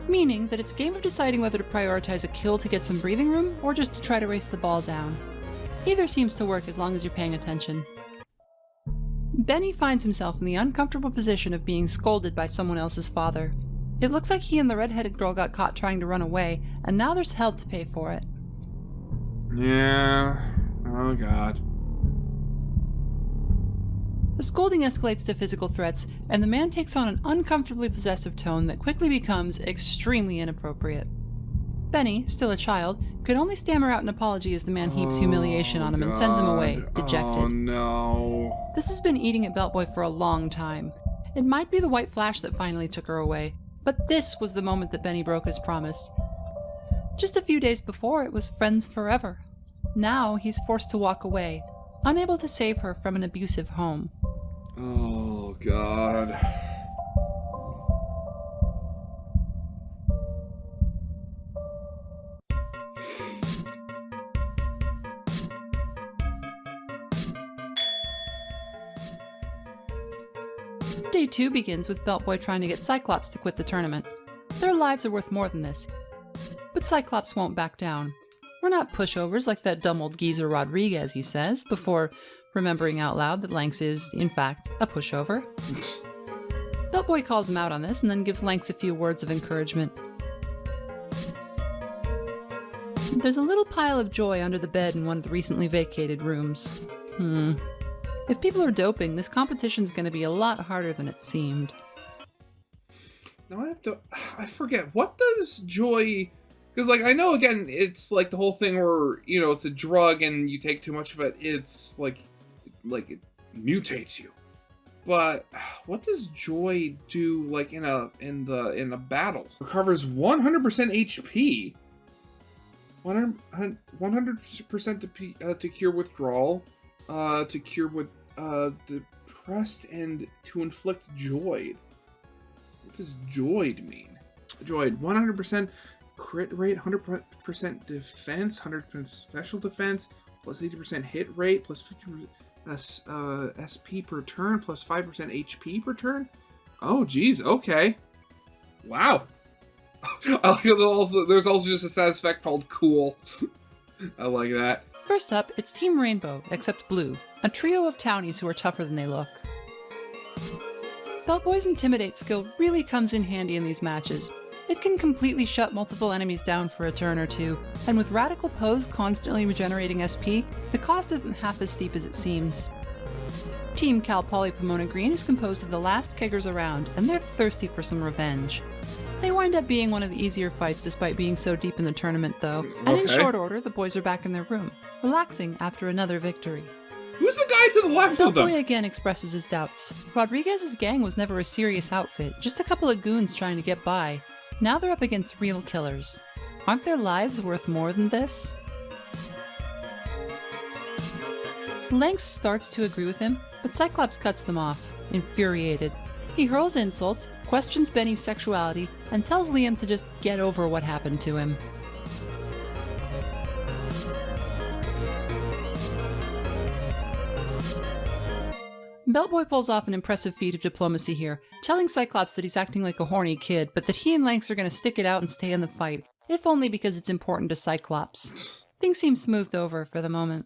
meaning that it's a game of deciding whether to prioritize a kill to get some breathing room, or just to try to race the ball down. Either seems to work as long as you're paying attention. Benny finds himself in the uncomfortable position of being scolded by someone else's father. It looks like he and the redheaded girl got caught trying to run away, and now there's hell to pay for it. Yeah. Oh, God. The scolding escalates to physical threats, and the man takes on an uncomfortably possessive tone that quickly becomes extremely inappropriate. Benny, still a child, could only stammer out an apology as the man heaps humiliation on him and sends him away, dejected. Oh, no. This has been eating at Beltboy for a long time. It might be the white flash that finally took her away, but this was the moment that Benny broke his promise. Just a few days before, it was friends forever. Now he's forced to walk away, unable to save her from an abusive home. Oh, God. Day 2 begins with Beltboy trying to get Cyclops to quit the tournament. Their lives are worth more than this. But Cyclops won't back down. "We're not pushovers like that dumb old geezer Rodriguez," he says, before remembering out loud that Lanks is, in fact, a pushover. Beltboy calls him out on this and then gives Lanks a few words of encouragement. There's a little pile of joy under the bed in one of the recently vacated rooms. If people are doping, this competition's going to be a lot harder than it seemed. Now I forget, what does joy... Because, like, I know, again, it's, like, the whole thing where, it's a drug and you take too much of it, it's, like it mutates you. But what does joy do, like, in a battle? Recovers 100% HP. 100% to cure withdrawal, to cure with depressed, and to inflict joy. What does joyed mean? Joyed, 100% crit rate, 100% defense, 100% special defense, plus 80% hit rate, plus 50% SP per turn, plus 5% HP per turn. Oh, geez, okay. Wow. I like there's also just a side effect called cool. I like that. First up, it's Team Rainbow, except blue, a trio of townies who are tougher than they look. Beltboy's Intimidate skill really comes in handy in these matches. It can completely shut multiple enemies down for a turn or two, and with Radical Pose constantly regenerating SP, the cost isn't half as steep as it seems. Team Cal Poly Pomona Green is composed of the last keggers around, and they're thirsty for some revenge. They wind up being one of the easier fights despite being so deep in the tournament though, and in short order the boys are back in their room, relaxing after another victory. Who's the guy to the left of them? Beltboy again expresses his doubts. Rodriguez's gang was never a serious outfit, just a couple of goons trying to get by. Now they're up against real killers. Aren't their lives worth more than this? Lynx starts to agree with him, but Cyclops cuts them off, infuriated. He hurls insults, questions Benny's sexuality, and tells Liam to just get over what happened to him. Beltboy pulls off an impressive feat of diplomacy here, telling Cyclops that he's acting like a horny kid, but that he and Lynx are going to stick it out and stay in the fight, if only because it's important to Cyclops. Things seem smoothed over for the moment.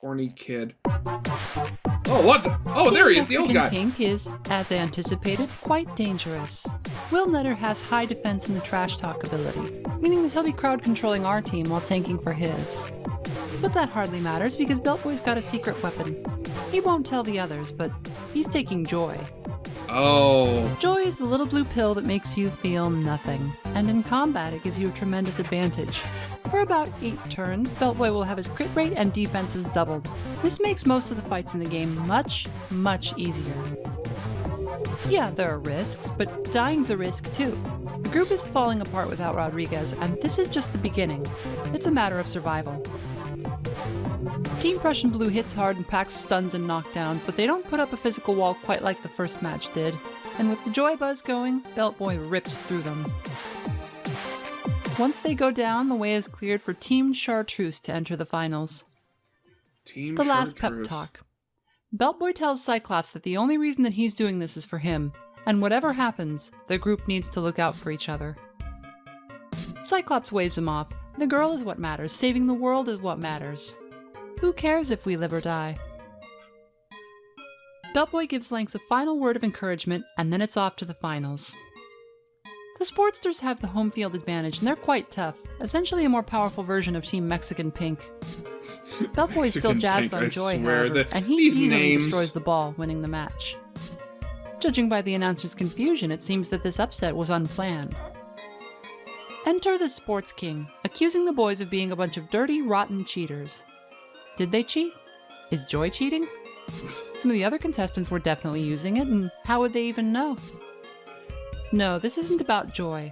Horny kid. Oh, what the? Oh, there he is, the old guy. Pink is, as anticipated, quite dangerous. Will Nutter has high defense and the trash talk ability, meaning that he'll be crowd controlling our team while tanking for his. But that hardly matters because Beltboy's got a secret weapon. He won't tell the others, but he's taking Joy. Oh. Joy is the little blue pill that makes you feel nothing, and in combat it gives you a tremendous advantage. For about 8 turns, Beltboy will have his crit rate and defenses doubled. This makes most of the fights in the game much, much easier. Yeah, there are risks, but dying's a risk too. The group is falling apart without Rodriguez, and this is just the beginning. It's a matter of survival. Team Prussian Blue hits hard and packs stuns and knockdowns, but they don't put up a physical wall quite like the first match did. And with the joy buzz going, Beltboy rips through them. Once they go down, the way is cleared for Team Chartreuse to enter the finals. Team The last pep Chartreuse. talk. Beltboy tells Cyclops that the only reason that he's doing this is for him, and whatever happens, the group needs to look out for each other. Cyclops waves him off. The girl is what matters. Saving the world is what matters. Who cares if we live or die? Beltboy gives Lynx a final word of encouragement, and then it's off to the finals. The Sportsters have the home field advantage, and they're quite tough, essentially a more powerful version of Team Mexican Pink. Beltboy is still jazzed Pink, on I Joy, swear, however, and he these easily names. destroys the ball, winning the match. Judging by the announcer's confusion, it seems that this upset was unplanned. Enter the Sports King, accusing the boys of being a bunch of dirty, rotten cheaters. Did they cheat? Is Joy cheating? Some of the other contestants were definitely using it, and how would they even know? No, this isn't about Joy.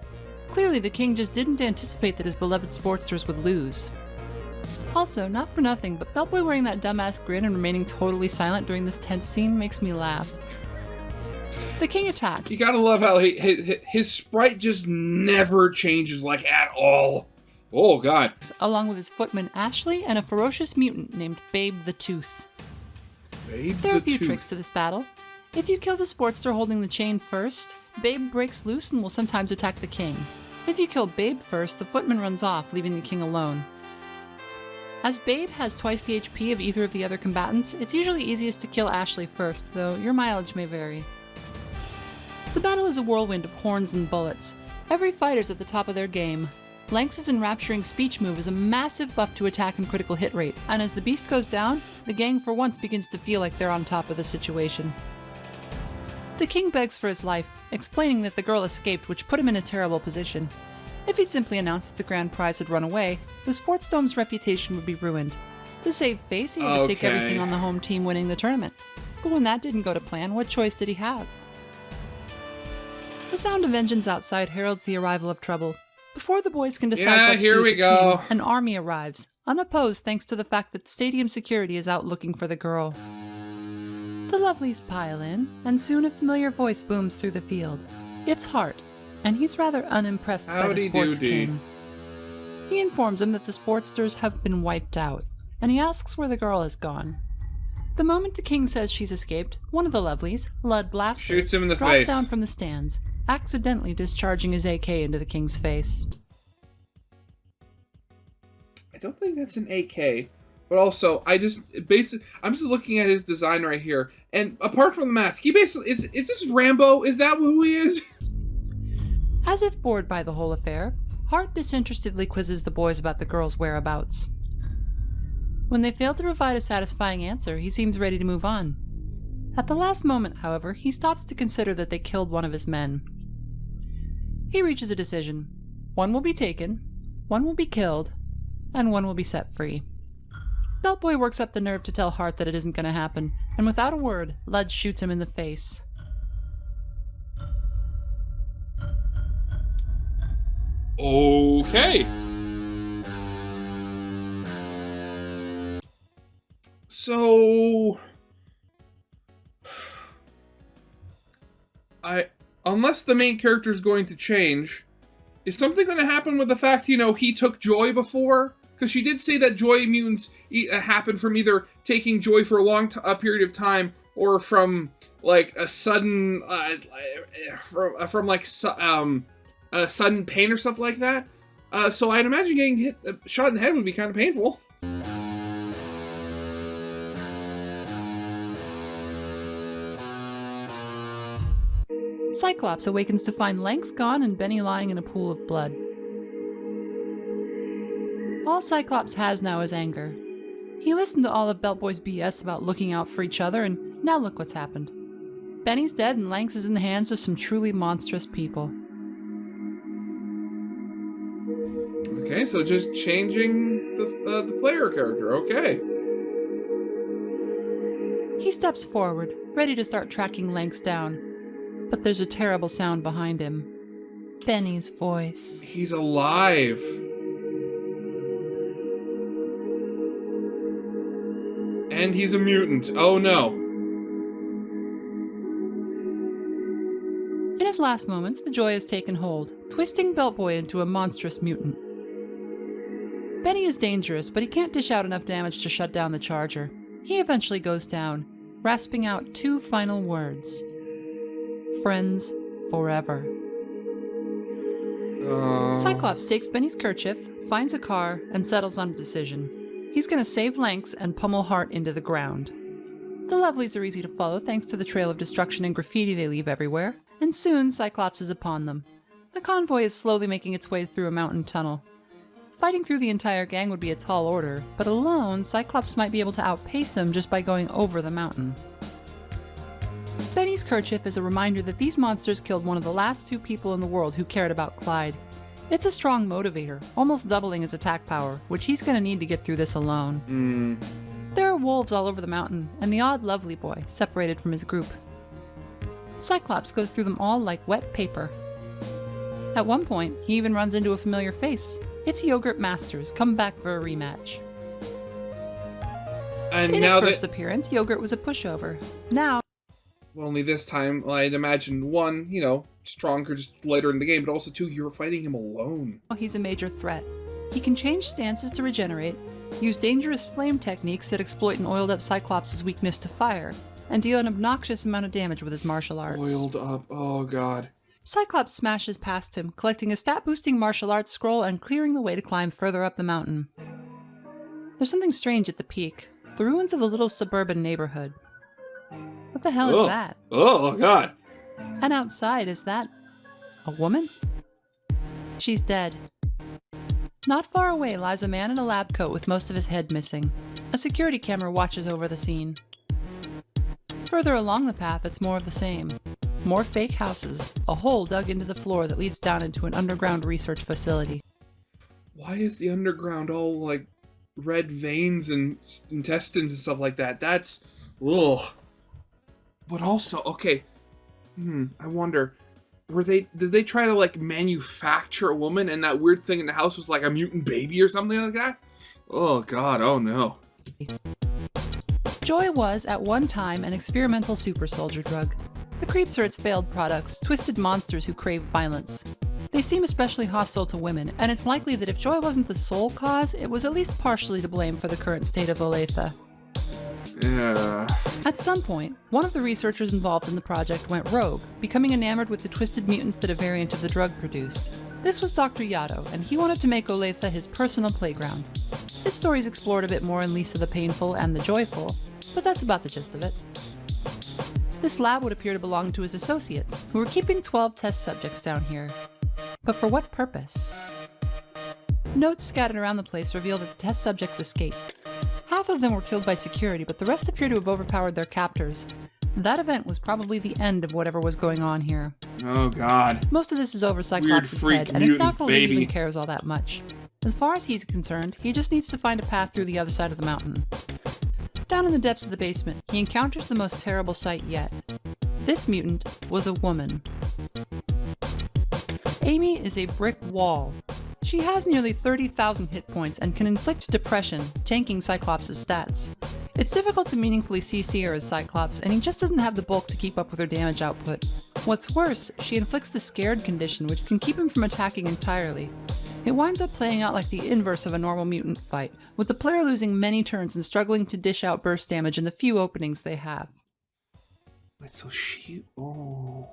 Clearly the king just didn't anticipate that his beloved Sportsters would lose. Also, not for nothing, but Beltboy wearing that dumbass grin and remaining totally silent during this tense scene makes me laugh. The king attacked. You gotta love how his sprite just never changes, like, at all. Oh, God. Along with his footman Ashley and a ferocious mutant named Babe the Tooth. Babe There are a the few Tooth. tricks to this battle. If you kill the Sportster holding the chain first, Babe breaks loose and will sometimes attack the king. If you kill Babe first, the footman runs off, leaving the king alone. As Babe has twice the HP of either of the other combatants, it's usually easiest to kill Ashley first, though your mileage may vary. The battle is a whirlwind of horns and bullets. Every fighter's at the top of their game. Lynx's enrapturing speech move is a massive buff to attack and critical hit rate, and as the beast goes down, the gang for once begins to feel like they're on top of the situation. The king begs for his life, explaining that the girl escaped, which put him in a terrible position. If he'd simply announced that the grand prize had run away, the Sports Dome's reputation would be ruined. To save face, he had to stake everything on the home team winning the tournament. But when that didn't go to plan, what choice did he have? The sound of engines outside heralds the arrival of trouble. Before the boys can decide what to do with the king, an army arrives, unopposed thanks to the fact that stadium security is out looking for the girl. The lovelies pile in, and soon a familiar voice booms through the field. It's Hart, and he's rather unimpressed by the Sports King. He informs him that the Sportsters have been wiped out, and he asks where the girl has gone. The moment the king says she's escaped, one of the lovelies, Lud Blaster, Shoots him in the drops face. down from the stands, accidentally discharging his AK into the king's face. I don't think that's an AK. But also, I'm just looking at his design right here, and apart from the mask, he basically is this Rambo? Is that who he is? As if bored by the whole affair, Hart disinterestedly quizzes the boys about the girl's whereabouts. When they fail to provide a satisfying answer, he seems ready to move on. At the last moment, however, he stops to consider that they killed one of his men. He reaches a decision. One will be taken, one will be killed, and one will be set free. Beltboy works up the nerve to tell Hart that it isn't going to happen, and without a word, Lud shoots him in the face. Okay. So, unless the main character is going to change, is something going to happen with the fact, he took joy before? Because she did say that joy mutants happen from either taking joy for a period of time, or from like a sudden, sudden pain or stuff like that. So I'd imagine getting shot in the head would be kind of painful. Cyclops awakens to find Lanks gone and Benny lying in a pool of blood. All Cyclops has now is anger. He listened to all of Beltboy's BS about looking out for each other, and now look what's happened. Benny's dead and Lanks is in the hands of some truly monstrous people. Okay, so just changing the player character, okay. He steps forward, ready to start tracking Lanks down. But there's a terrible sound behind him. Benny's voice. He's alive. And he's a mutant. Oh no. In his last moments, the joy has taken hold, twisting Beltboy into a monstrous mutant. Benny is dangerous, but he can't dish out enough damage to shut down the charger. He eventually goes down, rasping out two final words. Friends forever. Cyclops takes Benny's kerchief, finds a car, and settles on a decision. He's going to save Lanks and pummel Hart into the ground. The lovelies are easy to follow thanks to the trail of destruction and graffiti they leave everywhere, and soon Cyclops is upon them. The convoy is slowly making its way through a mountain tunnel. Fighting through the entire gang would be a tall order, but alone, Cyclops might be able to outpace them just by going over the mountain. Benny's kerchief is a reminder that these monsters killed one of the last two people in the world who cared about Clyde. It's a strong motivator, almost doubling his attack power, which he's going to need to get through this alone. There are wolves all over the mountain, and the odd lovely boy, separated from his group. Cyclops goes through them all like wet paper. At one point, he even runs into a familiar face. It's Yogurt Masters, come back for a rematch. And In now his first appearance, Yogurt was a pushover. Now, only this time, I'd imagine, one, stronger just later in the game, but also two, you're fighting him alone. he's a major threat. He can change stances to regenerate, use dangerous flame techniques that exploit an oiled-up Cyclops' weakness to fire, and deal an obnoxious amount of damage with his martial arts. Oiled up, oh god. Cyclops smashes past him, collecting a stat-boosting martial arts scroll and clearing the way to climb further up the mountain. There's something strange at the peak, the ruins of a little suburban neighborhood. What the hell is that? Oh god. And outside, is that a woman? She's dead. Not far away lies a man in a lab coat with most of his head missing. A security camera watches over the scene. Further along the path, it's more of the same. More fake houses, a hole dug into the floor that leads down into an underground research facility. Why is the underground all like red veins and intestines and stuff like that? That's ugh. But also, okay, I wonder, did they try to like manufacture a woman and that weird thing in the house was like a mutant baby or something like that? Oh god, oh no. Joy was, at one time, an experimental super soldier drug. The creeps are its failed products, twisted monsters who crave violence. They seem especially hostile to women, and it's likely that if Joy wasn't the sole cause, it was at least partially to blame for the current state of Olathe. At some point, one of the researchers involved in the project went rogue, becoming enamored with the twisted mutants that a variant of the drug produced. This was Dr. Yato, and he wanted to make Olathe his personal playground. This story is explored a bit more in Lisa the Painful and the Joyful, but that's about the gist of it. This lab would appear to belong to his associates, who were keeping 12 test subjects down here. But for what purpose? Notes scattered around the place reveal that the test subjects escaped. Half of them were killed by security, but the rest appear to have overpowered their captors. That event was probably the end of whatever was going on here. Oh god. Most of this is over Cyclops' head, and it's doubtful he even cares all that much. As far as he's concerned, he just needs to find a path through the other side of the mountain. Down in the depths of the basement, he encounters the most terrible sight yet. This mutant was a woman. Amy is a brick wall. She has nearly 30,000 hit points and can inflict depression, tanking Cyclops' stats. It's difficult to meaningfully see her as Cyclops, and he just doesn't have the bulk to keep up with her damage output. What's worse, she inflicts the scared condition, which can keep him from attacking entirely. It winds up playing out like the inverse of a normal mutant fight, with the player losing many turns and struggling to dish out burst damage in the few openings they have. Wait, so she... Oh...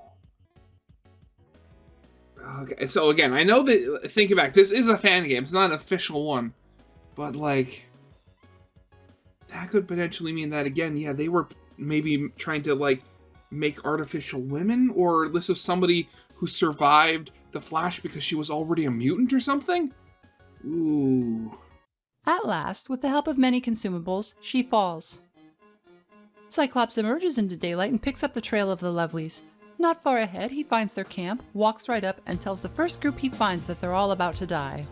Okay, so again, I know that, thinking back, this is a fan game, it's not an official one, but like, that could potentially mean that, again, yeah, they were maybe trying to, like, make artificial women, or this is somebody who survived the Flash because she was already a mutant or something? Ooh. At last, with the help of many consumables, she falls. Cyclops emerges into daylight and picks up the trail of the Lovelies. Not far ahead, he finds their camp, walks right up, and tells the first group he finds that they're all about to die.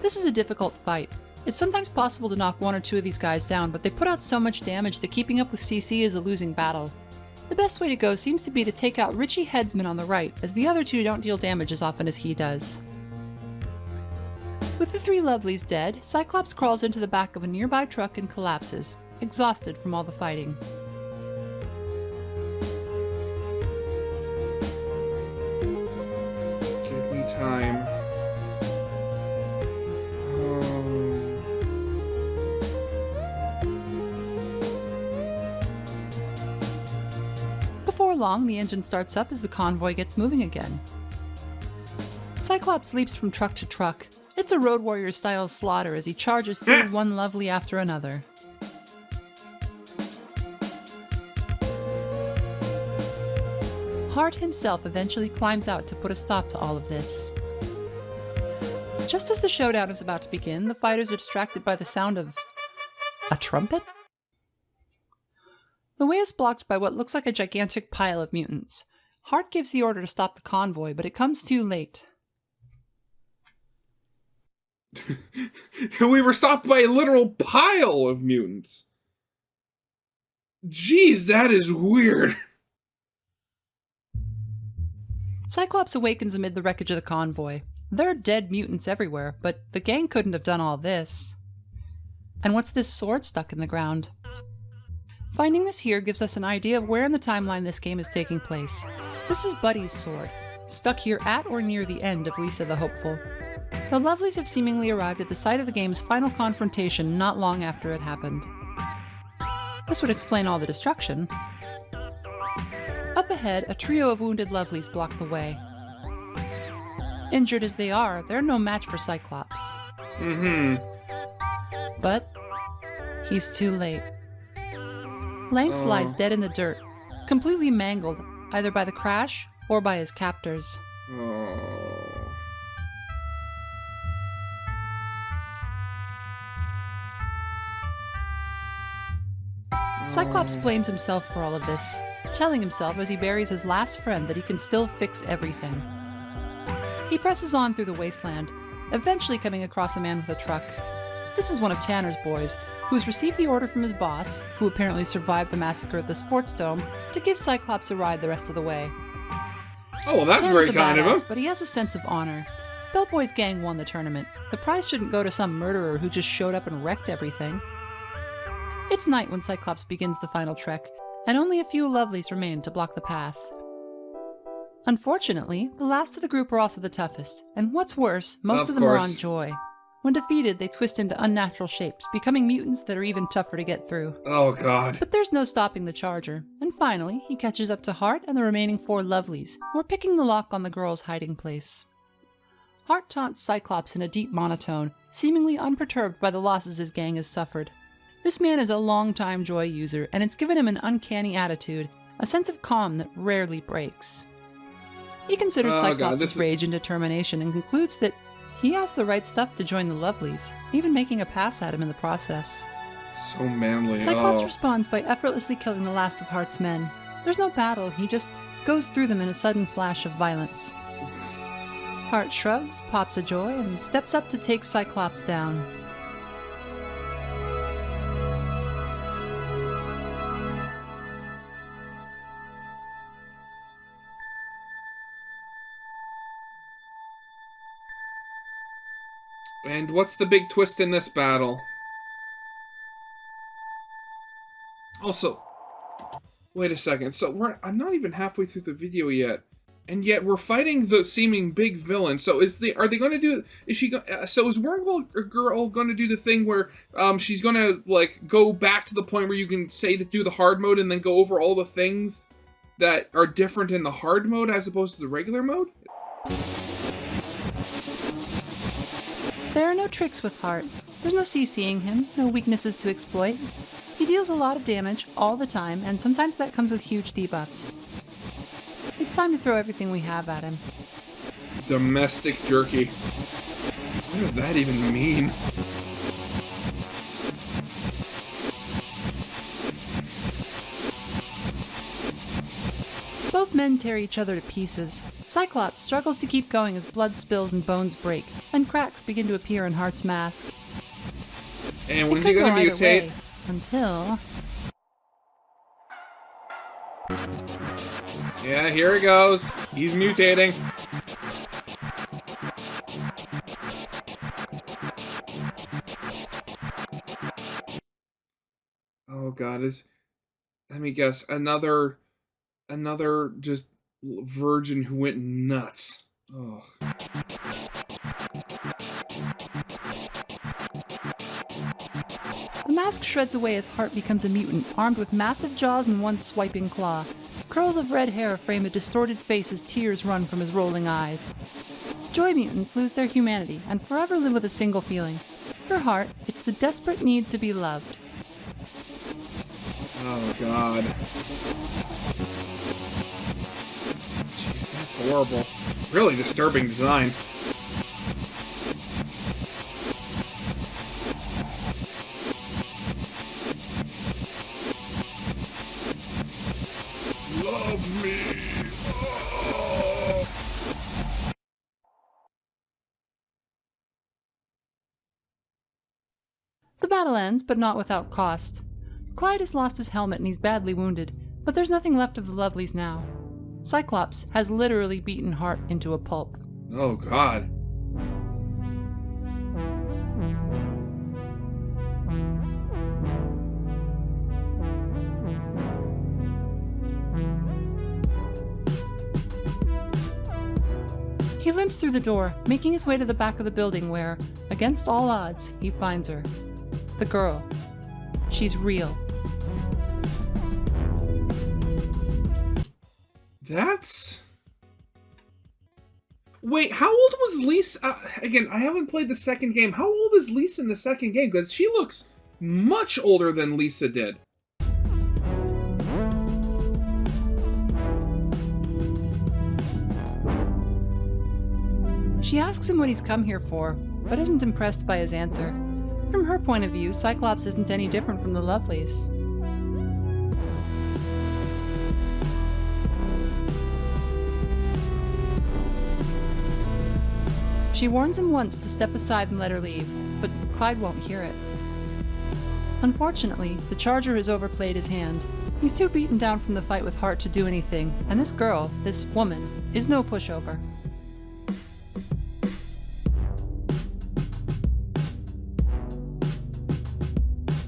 This is a difficult fight. It's sometimes possible to knock one or two of these guys down, but they put out so much damage that keeping up with CC is a losing battle. The best way to go seems to be to take out Richie Headsman on the right, as the other two don't deal damage as often as he does. With the three Lovelies dead, Cyclops crawls into the back of a nearby truck and collapses, exhausted from all the fighting. Time. Before long, the engine starts up as the convoy gets moving again. Cyclops leaps from truck to truck. It's a Road Warrior-style slaughter as he charges through one Lovely after another. Hart himself eventually climbs out to put a stop to all of this. Just as the showdown is about to begin, the fighters are distracted by the sound of a trumpet? The way is blocked by what looks like a gigantic pile of mutants. Hart gives the order to stop the convoy, but it comes too late. We were stopped by a literal pile of mutants. Jeez, that is weird. Cyclops awakens amid the wreckage of the convoy. There are dead mutants everywhere, but the gang couldn't have done all this. And what's this sword stuck in the ground? Finding this here gives us an idea of where in the timeline this game is taking place. This is Buddy's sword, stuck here at or near the end of Lisa the Hopeful. The Lovelies have seemingly arrived at the site of the game's final confrontation not long after it happened. This would explain all the destruction. Up ahead, a trio of wounded Lovelies block the way. Injured as they are, they're no match for Cyclops. But he's too late. Lance lies dead in the dirt, completely mangled, either by the crash or by his captors. Cyclops blames himself for all of this, telling himself as he buries his last friend that he can still fix everything. He presses on through the wasteland, eventually coming across a man with a truck. This is one of Tanner's boys, who's received the order from his boss, who apparently survived the massacre at the sports dome, to give Cyclops a ride the rest of the way. Oh, well, that's Tanner's very kind of him. But he has a sense of honor. Bellboy's gang won the tournament. The prize shouldn't go to some murderer who just showed up and wrecked everything. It's night when Cyclops begins the final trek, and only a few Lovelies remain to block the path. Unfortunately, the last of the group are also the toughest, and what's worse, most of them are on Joy. When defeated, they twist into unnatural shapes, becoming mutants that are even tougher to get through. Oh, God. But there's no stopping the Charger, and finally, he catches up to Hart and the remaining 4 lovelies, who are picking the lock on the girl's hiding place. Hart taunts Cyclops in a deep monotone, seemingly unperturbed by the losses his gang has suffered. This man is a long-time Joy user, and it's given him an uncanny attitude, a sense of calm that rarely breaks. He considers Cyclops' rage and determination and concludes that he has the right stuff to join the lovelies, even making a pass at him in the process. So manly. Cyclops responds by effortlessly killing the last of Hart's men. There's no battle, he just goes through them in a sudden flash of violence. Hart shrugs, pops a joy, and steps up to take Cyclops down. And what's the big twist in this battle? Also, wait a second. So I'm not even halfway through the video yet, and yet we're fighting the seeming big villain. So are they going to do? Is Worm Girl going to do the thing where she's going to like go back to the point where you can say to do the hard mode and then go over all the things that are different in the hard mode as opposed to the regular mode? There are no tricks with Hart. There's no CCing him, no weaknesses to exploit. He deals a lot of damage all the time, and sometimes that comes with huge debuffs. It's time to throw everything we have at him. Domestic jerky. What does that even mean? Both men tear each other to pieces. Cyclops struggles to keep going as blood spills and bones break, and cracks begin to appear in Hart's mask. And when's he gonna mutate? Until... Yeah, here it goes. He's mutating. Oh God, let me guess, another just virgin who went nuts. Oh. The mask shreds away as Hart becomes a mutant, armed with massive jaws and one swiping claw. Curls of red hair frame a distorted face as tears run from his rolling eyes. Joy mutants lose their humanity and forever live with a single feeling. For Hart, it's the desperate need to be loved. Oh God. Jeez, that's horrible. Really disturbing design. Love me. Oh. The battle ends, but not without cost. Clyde has lost his helmet and he's badly wounded, but there's nothing left of the lovelies now. Cyclops has literally beaten Hart into a pulp. Oh God. He limps through the door, making his way to the back of the building where, against all odds, he finds her. The girl. She's real. That's... Wait, how old was Lisa? Again, I haven't played the second game. How old is Lisa in the second game? Because she looks much older than Lisa did. She asks him what he's come here for, but isn't impressed by his answer. From her point of view, Cyclops isn't any different from the lovelies. She warns him once to step aside and let her leave, but Clyde won't hear it. Unfortunately, the Charger has overplayed his hand. He's too beaten down from the fight with Hart to do anything, and this girl, this woman, is no pushover.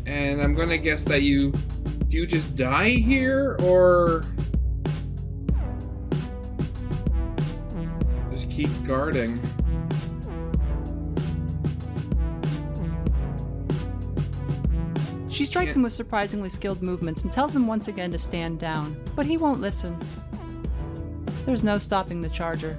And I'm gonna guess that do you just die here, or just keep guarding? She strikes him with surprisingly skilled movements and tells him once again to stand down, but he won't listen. There's no stopping the charger.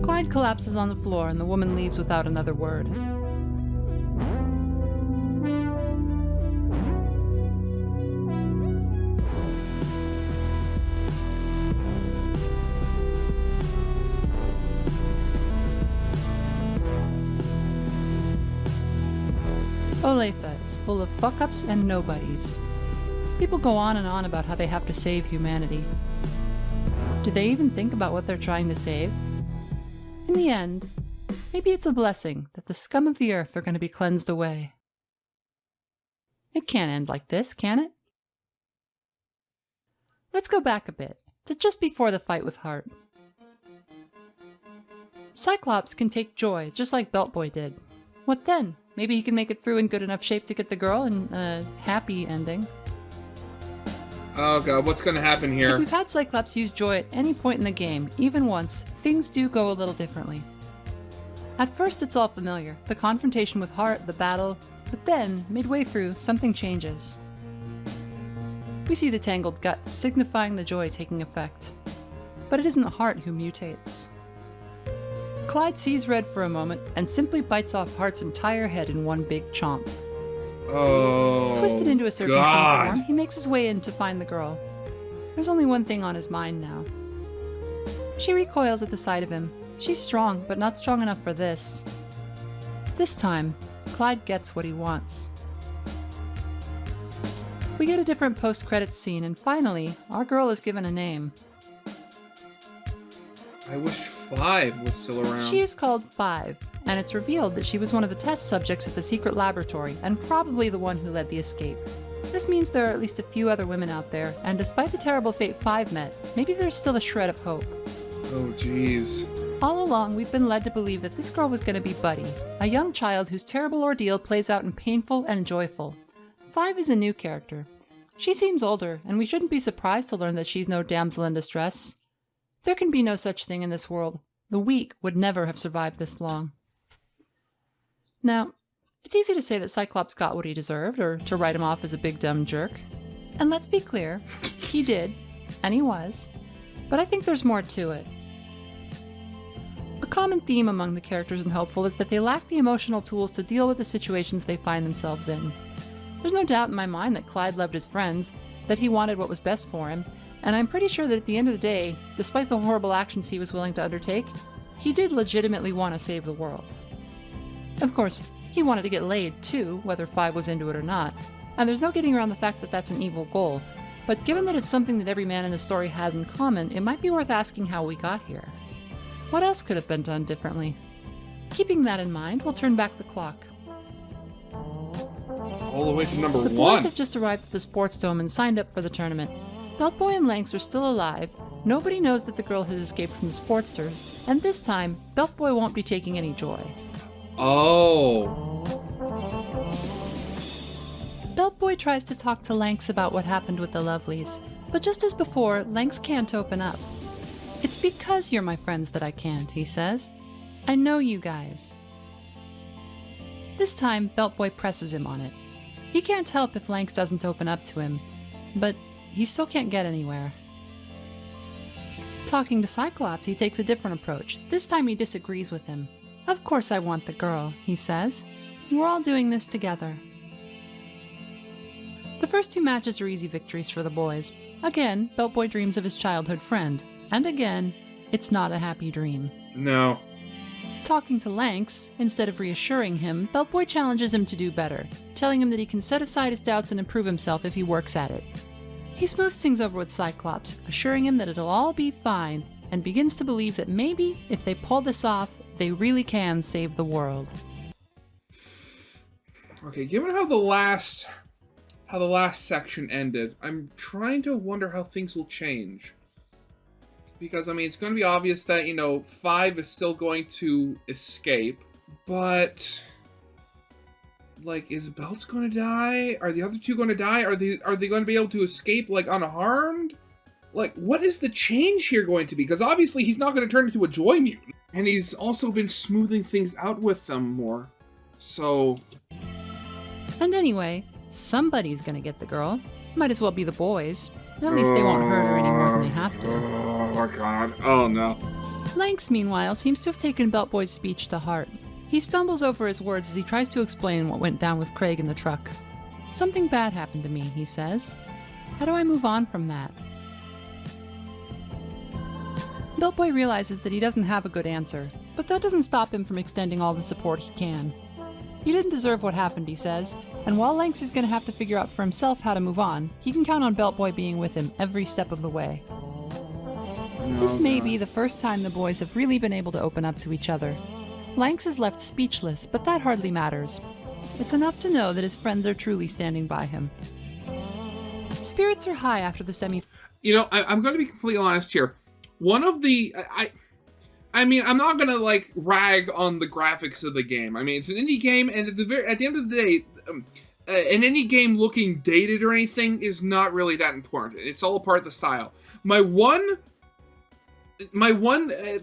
Clyde collapses on the floor and the woman leaves without another word. Olathe is full of fuck-ups and nobodies. People go on and on about how they have to save humanity. Do they even think about what they're trying to save? In the end, maybe it's a blessing that the scum of the earth are going to be cleansed away. It can't end like this, can it? Let's go back a bit, to just before the fight with Hart. Cyclops can take joy, just like Beltboy did. What then? Maybe he can make it through in good enough shape to get the girl in a happy ending. Oh god, what's gonna happen here? If we've had Cyclops use joy at any point in the game, even once, things do go a little differently. At first it's all familiar, the confrontation with Hart, the battle, but then, midway through, something changes. We see the tangled guts, signifying the joy taking effect. But it isn't Hart who mutates. Clyde sees red for a moment and simply bites off Hart's entire head in one big chomp. Oh, Twisted into a serpentine God. form, he makes his way in to find the girl. There's only one thing on his mind now. She recoils at the sight of him. She's strong, but not strong enough for this. This time, Clyde gets what he wants. We get a different post-credits scene, and finally, our girl is given a name. I wish 5 was still around. She is called 5, and it's revealed that she was one of the test subjects at the secret laboratory, and probably the one who led the escape. This means there are at least a few other women out there, and despite the terrible fate 5 met, maybe there's still a shred of hope. Oh jeez. All along, we've been led to believe that this girl was going to be Buddy, a young child whose terrible ordeal plays out in painful and joyful. 5 is a new character. She seems older, and we shouldn't be surprised to learn that she's no damsel in distress. There can be no such thing in this world. The weak would never have survived this long. Now, it's easy to say that Cyclops got what he deserved, or to write him off as a big dumb jerk. And let's be clear, he did, and he was. But I think there's more to it. A common theme among the characters in Hopeful is that they lack the emotional tools to deal with the situations they find themselves in. There's no doubt in my mind that Clyde loved his friends, that he wanted what was best for him, and I'm pretty sure that at the end of the day, despite the horrible actions he was willing to undertake, he did legitimately want to save the world. Of course, he wanted to get laid too, whether 5 was into it or not, and there's no getting around the fact that that's an evil goal, but given that it's something that every man in the story has in common, it might be worth asking how we got here. What else could have been done differently? Keeping that in mind, we'll turn back the clock. All the way to number The 1. boys have just arrived at the sports dome and signed up for the tournament. Beltboy and Lanks are still alive, nobody knows that the girl has escaped from the Sportsters, and this time, Beltboy won't be taking any joy. Oh. Beltboy tries to talk to Lanks about what happened with the Lovelies, but just as before, Lanks can't open up. It's because you're my friends that I can't, he says. I know you guys. This time, Beltboy presses him on it. He can't help if Lanks doesn't open up to him, but he still can't get anywhere. Talking to Cyclops, he takes a different approach. This time he disagrees with him. Of course I want the girl, he says. We're all doing this together. The first 2 matches are easy victories for the boys. Again, Beltboy dreams of his childhood friend. And again, it's not a happy dream. No. Talking to Lanks, instead of reassuring him, Beltboy challenges him to do better, telling him that he can set aside his doubts and improve himself if he works at it. He smooths things over with Cyclops, assuring him that it'll all be fine, and begins to believe that maybe, if they pull this off, they really can save the world. Okay, given how the last section ended, I'm trying to wonder how things will change. Because, I mean, it's going to be obvious that, 5 is still going to escape, but like, is Belt's going to die? Are the other two going to die? Are they going to be able to escape, like, unharmed? Like, what is the change here going to be? Because obviously he's not going to turn into a joy mutant. And he's also been smoothing things out with them more. So... And anyway, somebody's gonna get the girl. Might as well be the boys. At least they won't hurt her any more than they have to. Oh my god. Oh no. Lanks, meanwhile, seems to have taken Belt Boy's speech to heart. He stumbles over his words as he tries to explain what went down with Craig in the truck. Something bad happened to me, he says. How do I move on from that? Belt Boy realizes that he doesn't have a good answer, but that doesn't stop him from extending all the support he can. He didn't deserve what happened, he says, and while Lanks is going to have to figure out for himself how to move on, he can count on Belt Boy being with him every step of the way. This may be the first time the boys have really been able to open up to each other. Lanks is left speechless, but that hardly matters. It's enough to know that his friends are truly standing by him. Spirits are high after the semi... You know, I'm going to be completely honest here. One of the... I mean, I'm not going to, like, rag on the graphics of the game. I mean, it's an indie game, and at the end of the day, an indie game looking dated or anything is not really that important. It's all a part of the style. My one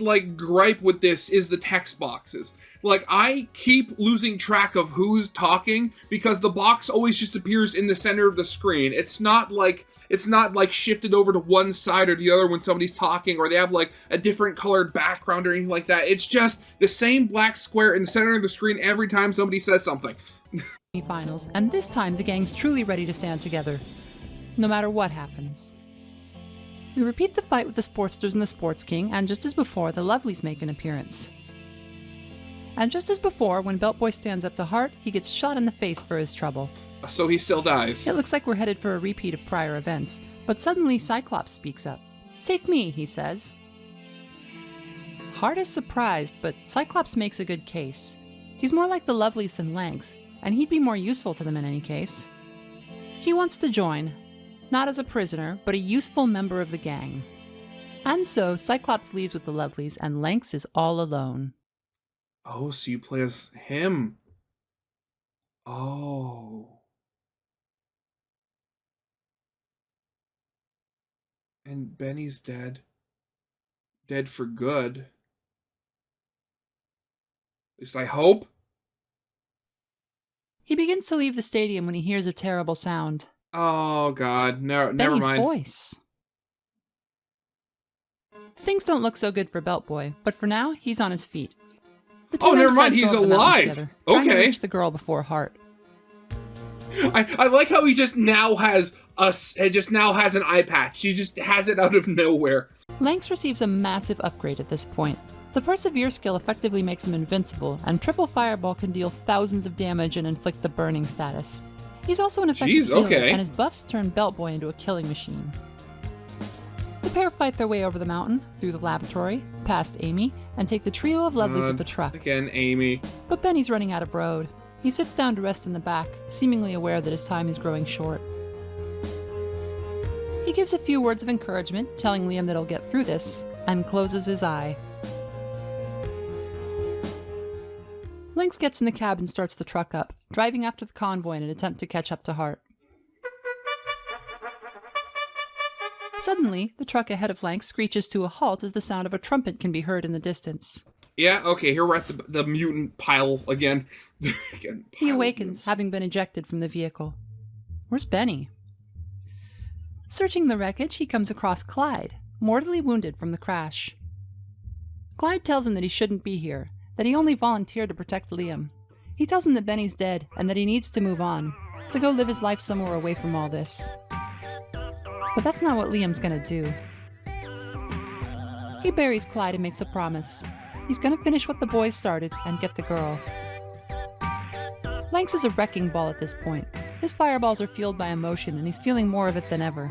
like gripe with this is the text boxes. Like, I keep losing track of who's talking because the box always just appears in the center of the screen. It's not like shifted over to one side or the other when somebody's talking, or they have like a different colored background or anything like that. It's just the same black square in the center of the screen every time somebody says something. Finals, and this time the gang's truly ready to stand together, no matter what happens. We repeat the fight with the Sportsters and the Sports King, and just as before, the Lovelies make an appearance. And just as before, when Belt Boy stands up to Hart, he gets shot in the face for his trouble. So he still dies. It looks like we're headed for a repeat of prior events, but suddenly Cyclops speaks up. "Take me," he says. Hart is surprised, but Cyclops makes a good case. He's more like the Lovelies than Lanks, and he'd be more useful to them in any case. He wants to join, not as a prisoner, but a useful member of the gang. And so Cyclops leaves with the Lovelies, and Lanks is all alone. Oh, so you play as him. Oh. And Benny's dead. Dead for good. At least I hope. He begins to leave the stadium when he hears a terrible sound. Oh, God. No, never Benny's mind. voice. Things don't look so good for Belt Boy, but for now, he's on his feet. The two Oh, men never decide mind. to go He's up the mountain alive. together, trying to Okay. reach the girl before Hart. I like how he just now has an eye patch. He just has it out of nowhere. Lanks receives a massive upgrade at this point. The Persevere skill effectively makes him invincible, and Triple Fireball can deal thousands of damage and inflict the burning status. He's also an effective healer, okay. and his buffs turn Belt Boy into a killing machine. The pair fight their way over the mountain, through the laboratory, past Amy, and take the trio of Lovelies at the truck. Again, Amy. But Benny's running out of road. He sits down to rest in the back, seemingly aware that his time is growing short. He gives a few words of encouragement, telling Liam that he'll get through this, and closes his eye. Lanks gets in the cab and starts the truck up, driving after the convoy in an attempt to catch up to Hart. Suddenly, the truck ahead of Lanks screeches to a halt as the sound of a trumpet can be heard in the distance. Yeah, okay, here we're at the mutant pile again. He awakens, having been ejected from the vehicle. Where's Benny? Searching the wreckage, he comes across Clyde, mortally wounded from the crash. Clyde tells him that he shouldn't be here, that he only volunteered to protect Liam. He tells him that Benny's dead and that he needs to move on, to go live his life somewhere away from all this. But that's not what Liam's gonna do. He buries Clyde and makes a promise. He's gonna finish what the boys started and get the girl. Lanks is a wrecking ball at this point. His fireballs are fueled by emotion and he's feeling more of it than ever.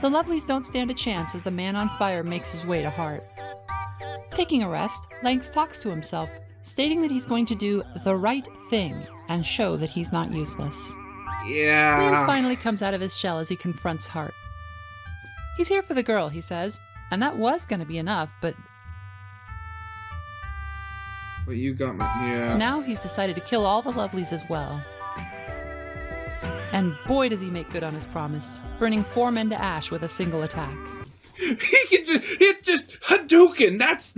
The Lovelies don't stand a chance as the man on fire makes his way to Hart. Taking a rest, Lanks talks to himself, stating that he's going to do the right thing and show that he's not useless. Yeah. Liam finally comes out of his shell as he confronts Hart. He's here for the girl, he says, and that was going to be enough, but But you got my... Yeah. now he's decided to kill all the Lovelies as well. And boy does he make good on his promise, burning 4 men to ash with a single attack. He can just Hadouken. That's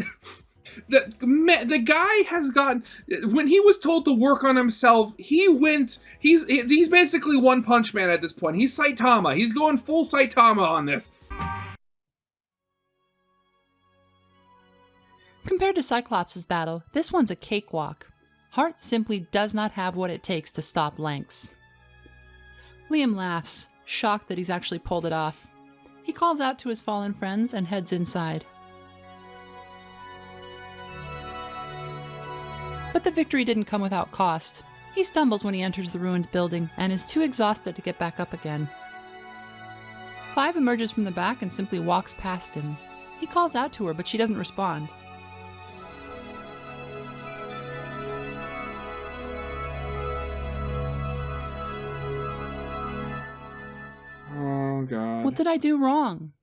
the guy has gotten. When he was told to work on himself, he went. He's basically One Punch Man at this point. He's Saitama. He's going full Saitama on this. Compared to Cyclops' battle, this one's a cakewalk. Hart simply does not have what it takes to stop Lynx. Liam laughs, shocked that he's actually pulled it off. He calls out to his fallen friends and heads inside. But the victory didn't come without cost. He stumbles when he enters the ruined building and is too exhausted to get back up again. Five emerges from the back and simply walks past him. He calls out to her, but she doesn't respond. Oh, God. What did I do wrong?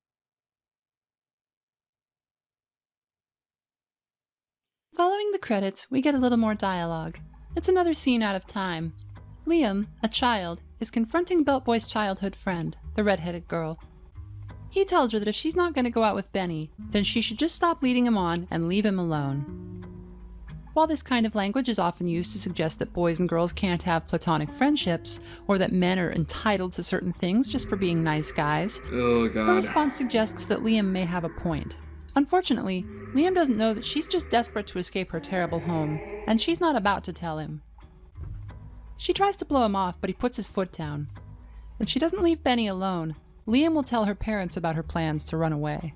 Following the credits, we get a little more dialogue. It's another scene out of time. Liam, a child, is confronting Belt Boy's childhood friend, the red-headed girl. He tells her that if she's not going to go out with Benny, then she should just stop leading him on and leave him alone. While this kind of language is often used to suggest that boys and girls can't have platonic friendships, or that men are entitled to certain things just for being nice guys, Oh, God. her response suggests that Liam may have a point. Unfortunately, Liam doesn't know that she's just desperate to escape her terrible home, and she's not about to tell him. She tries to blow him off, but he puts his foot down. If she doesn't leave Benny alone, Liam will tell her parents about her plans to run away.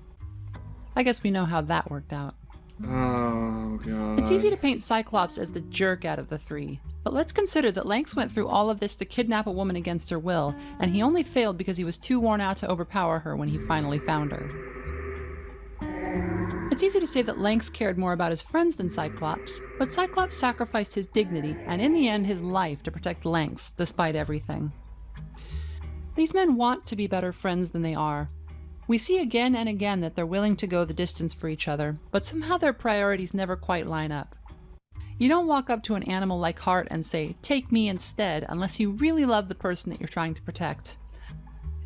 I guess we know how that worked out. Oh, God. It's easy to paint Cyclops as the jerk out of the three, but let's consider that Lynx went through all of this to kidnap a woman against her will, and he only failed because he was too worn out to overpower her when he finally found her. It's easy to say that Lynx cared more about his friends than Cyclops, but Cyclops sacrificed his dignity, and in the end his life, to protect Lynx, despite everything. These men want to be better friends than they are. We see again and again that they're willing to go the distance for each other, but somehow their priorities never quite line up. You don't walk up to an animal like Hart and say, "Take me instead," unless you really love the person that you're trying to protect.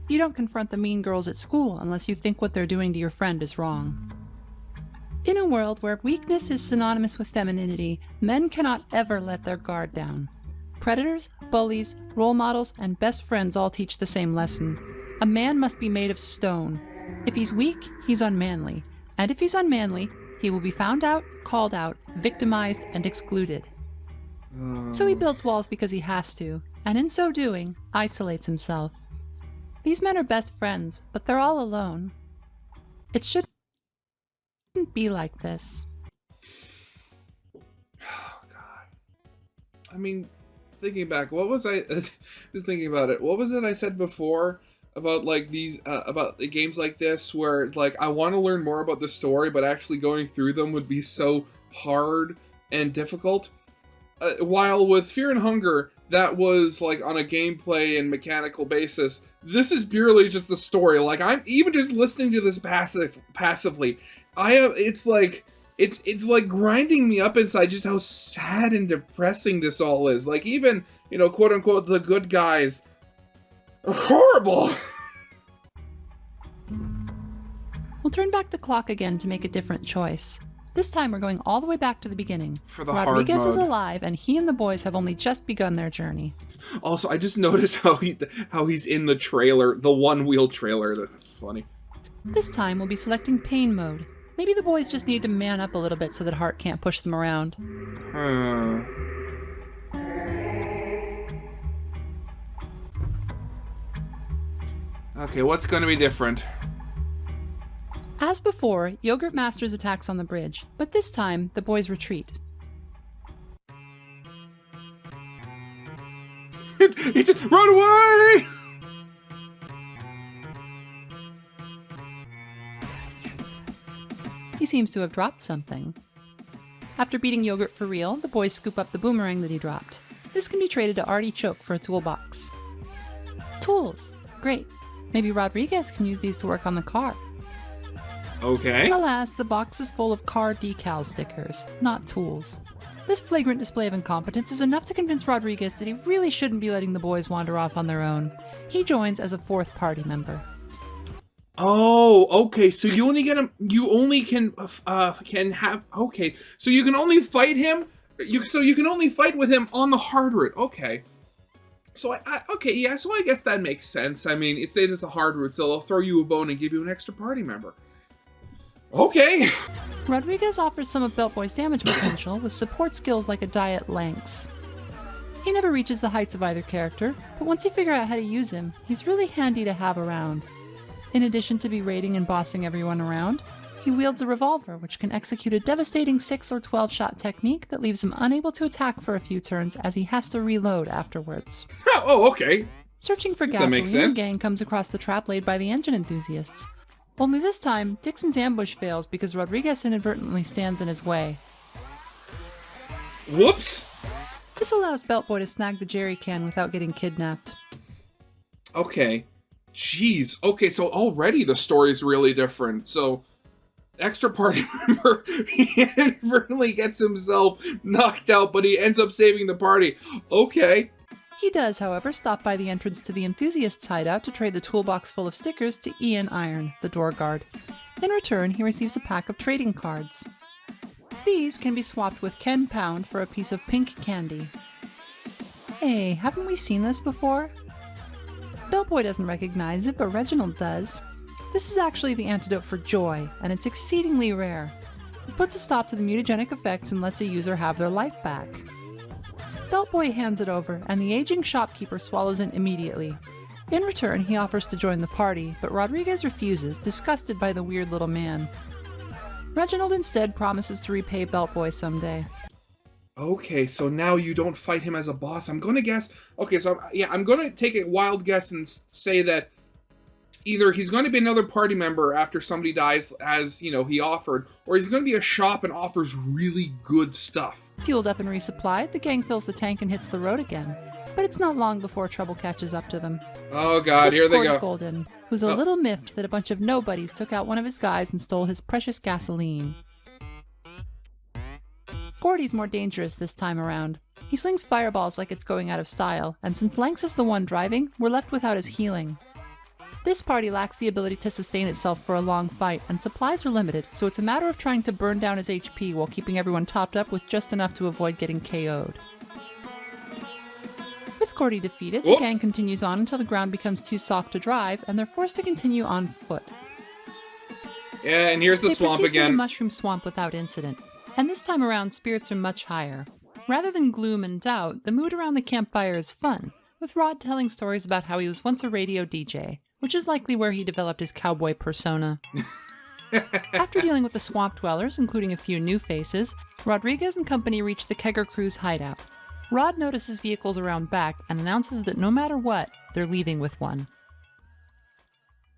You don't confront the mean girls at school unless you think what they're doing to your friend is wrong. In a world where weakness is synonymous with femininity, men cannot ever let their guard down. Predators, bullies, role models, and best friends all teach the same lesson. A man must be made of stone. If he's weak, he's unmanly. And if he's unmanly, he will be found out, called out, victimized, and excluded. So he builds walls because he has to, and in so doing, isolates himself. These men are best friends, but they're all alone. It shouldn't be like this. Oh, God. I mean, thinking back, what was I just thinking about it? What was it I said before about like these about the games like this where like I want to learn more about the story, but actually going through them would be so hard and difficult? While with Fear and Hunger, that was like on a gameplay and mechanical basis. This is purely just the story. Like I'm even just listening to this passively. It's like grinding me up inside just how sad and depressing this all is. Like even, quote unquote, the good guys are horrible. We'll turn back the clock again to make a different choice. This time we're going all the way back to the beginning. For the Rodriguez hard mode. is alive, and he and the boys have only just begun their journey. Also, I just noticed how he's in the trailer, the one-wheel trailer. That's funny. This time we'll be selecting pain mode. Maybe the boys just need to man up a little bit so that Hart can't push them around. Okay, what's going to be different? As before, Yogurt Masters attacks on the bridge, but this time the boys retreat. He just run away! He seems to have dropped something. After beating Yogurt for real, the boys scoop up the boomerang that he dropped. This can be traded to Artichoke for a toolbox. Tools! Great. Maybe Rodriguez can use these to work on the car. Okay. Alas, the box is full of car decal stickers, not tools. This flagrant display of incompetence is enough to convince Rodriguez that he really shouldn't be letting the boys wander off on their own. He joins as a fourth party member. Oh, okay. So you only get him. You only can have. Okay, so you can only fight him. You can only fight with him on the hard route. Okay. So okay, yeah. So I guess that makes sense. I mean, it's a hard route, so they'll throw you a bone and give you an extra party member. Okay. Rodriguez offers some of Belt Boy's damage potential with support skills like a diet Lynx. He never reaches the heights of either character, but once you figure out how to use him, he's really handy to have around. In addition to berating and bossing everyone around, he wields a revolver which can execute a devastating 6 or 12 shot technique that leaves him unable to attack for a few turns as he has to reload afterwards. Oh, okay. Searching for gasoline, the gang comes across the trap laid by the engine enthusiasts. Only this time, Dixon's ambush fails because Rodriguez inadvertently stands in his way. Whoops! This allows Belt Boy to snag the jerry can without getting kidnapped. Okay. Jeez. Okay, so already the story's really different. So, extra party member, he inadvertently gets himself knocked out, but he ends up saving the party. Okay. He does, however, stop by the entrance to the enthusiast's hideout to trade the toolbox full of stickers to Ian Iron, the door guard. In return, he receives a pack of trading cards. These can be swapped with Ken Pound for a piece of pink candy. Hey, haven't we seen this before? Bellboy doesn't recognize it, but Reginald does. This is actually the antidote for joy, and it's exceedingly rare. It puts a stop to the mutagenic effects and lets a user have their life back. Beltboy hands it over, and the aging shopkeeper swallows it immediately. In return, he offers to join the party, but Rodriguez refuses, disgusted by the weird little man. Reginald instead promises to repay Beltboy someday. Okay, so now you don't fight him as a boss. I'm gonna guess... Okay, so I'm gonna take a wild guess and say that either he's going to be another party member after somebody dies, as, you know, he offered, or he's going to be a shop and offers really good stuff. Fueled up and resupplied, the gang fills the tank and hits the road again. But it's not long before trouble catches up to them. Oh god, it's here they Gordy go. Golden, who's a little miffed that a bunch of nobodies took out one of his guys and stole his precious gasoline. Gordy's more dangerous this time around. He slings fireballs like it's going out of style, and since Lanks is the one driving, we're left without his healing. This party lacks the ability to sustain itself for a long fight, and supplies are limited, so it's a matter of trying to burn down his HP while keeping everyone topped up with just enough to avoid getting KO'd. With Gordy defeated, the gang continues on until the ground becomes too soft to drive, and they're forced to continue on foot. Yeah, and here's the swamp again. They proceed through the mushroom swamp without incident, and this time around spirits are much higher. Rather than gloom and doubt, the mood around the campfire is fun, with Rod telling stories about how he was once a radio DJ, which is likely where he developed his cowboy persona. After dealing with the swamp dwellers, including a few new faces, Rodriguez and company reach the Kegger crew's hideout. Rod notices vehicles around back and announces that no matter what, they're leaving with one.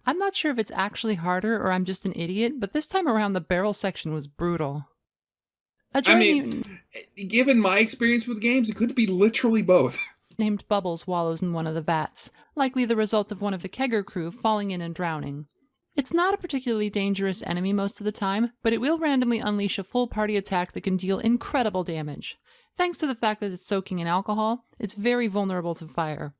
I'm not sure if it's actually harder or I'm just an idiot, but this time around the barrel section was brutal. Given my experience with games, it could be literally both. Named Bubbles wallows in one of the vats, likely the result of one of the Kegger crew falling in and drowning. It's not a particularly dangerous enemy most of the time, but it will randomly unleash a full party attack that can deal incredible damage. Thanks to the fact that it's soaking in alcohol, it's very vulnerable to fire.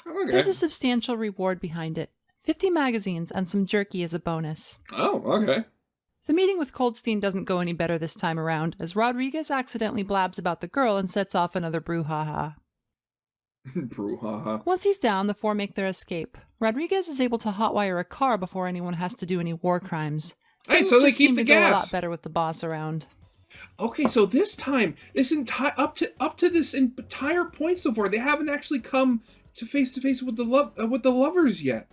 Okay. There's a substantial reward behind it. 50 magazines and some jerky as a bonus. Oh, okay. The meeting with Coldstein doesn't go any better this time around, as Rodriguez accidentally blabs about the girl and sets off another brouhaha. Brouhaha. Once he's down, the four make their escape. Rodriguez is able to hotwire a car before anyone has to do any war crimes. Hey, so they keep the gas. Go a lot better with the boss around. Okay, so this time, up to this entire point so far, they haven't actually come to face with the lovers yet.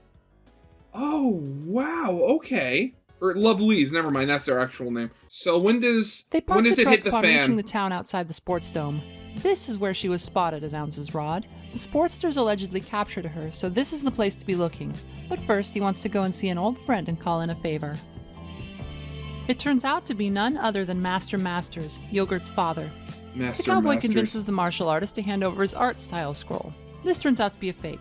Oh wow, okay. Or Lovelies, never mind, that's their actual name. So when does it hit the fan? Reaching the town outside the sports dome. This is where she was spotted, announces Rod. The Sportsters allegedly captured her, so this is the place to be looking. But first, he wants to go and see an old friend and call in a favor. It turns out to be none other than Master Masters, Yogurt's father. The cowboy convinces the martial artist to hand over his art style scroll. This turns out to be a fake.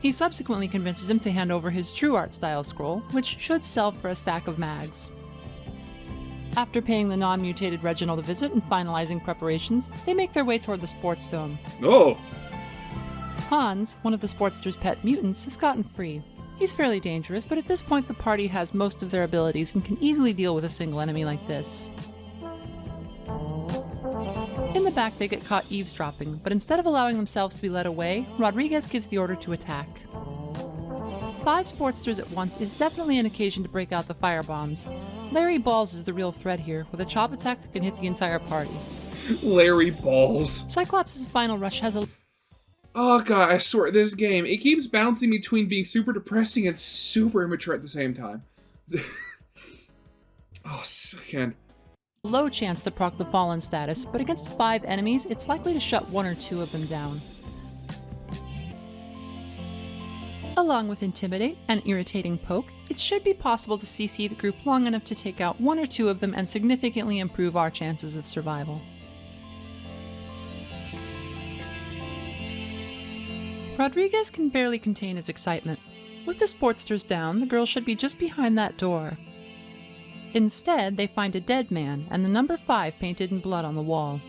He subsequently convinces him to hand over his true art style scroll, which should sell for a stack of mags. After paying the non-mutated Reginald a visit and finalizing preparations, they make their way toward the sports dome. Oh. Hans, one of the Sportster's pet mutants, has gotten free. He's fairly dangerous, but at this point the party has most of their abilities and can easily deal with a single enemy like this. In the back they get caught eavesdropping, but instead of allowing themselves to be led away, Rodriguez gives the order to attack. 5 Sportsters at once is definitely an occasion to break out the firebombs. Larry Balls is the real threat here, with a chop attack that can hit the entire party. Larry Balls. Cyclops' final rush has a... Oh god, I swear, this game, it keeps bouncing between being super depressing and super immature at the same time. Oh, again. low chance to proc the Fallen status, but against 5 enemies, it's likely to shut 1 or 2 of them down. Along with Intimidate and Irritating Poke, it should be possible to CC the group long enough to take out 1 or 2 of them and significantly improve our chances of survival. Rodriguez can barely contain his excitement. With the Sportsters down, the girl should be just behind that door. Instead, they find a dead man and the number 5 painted in blood on the wall.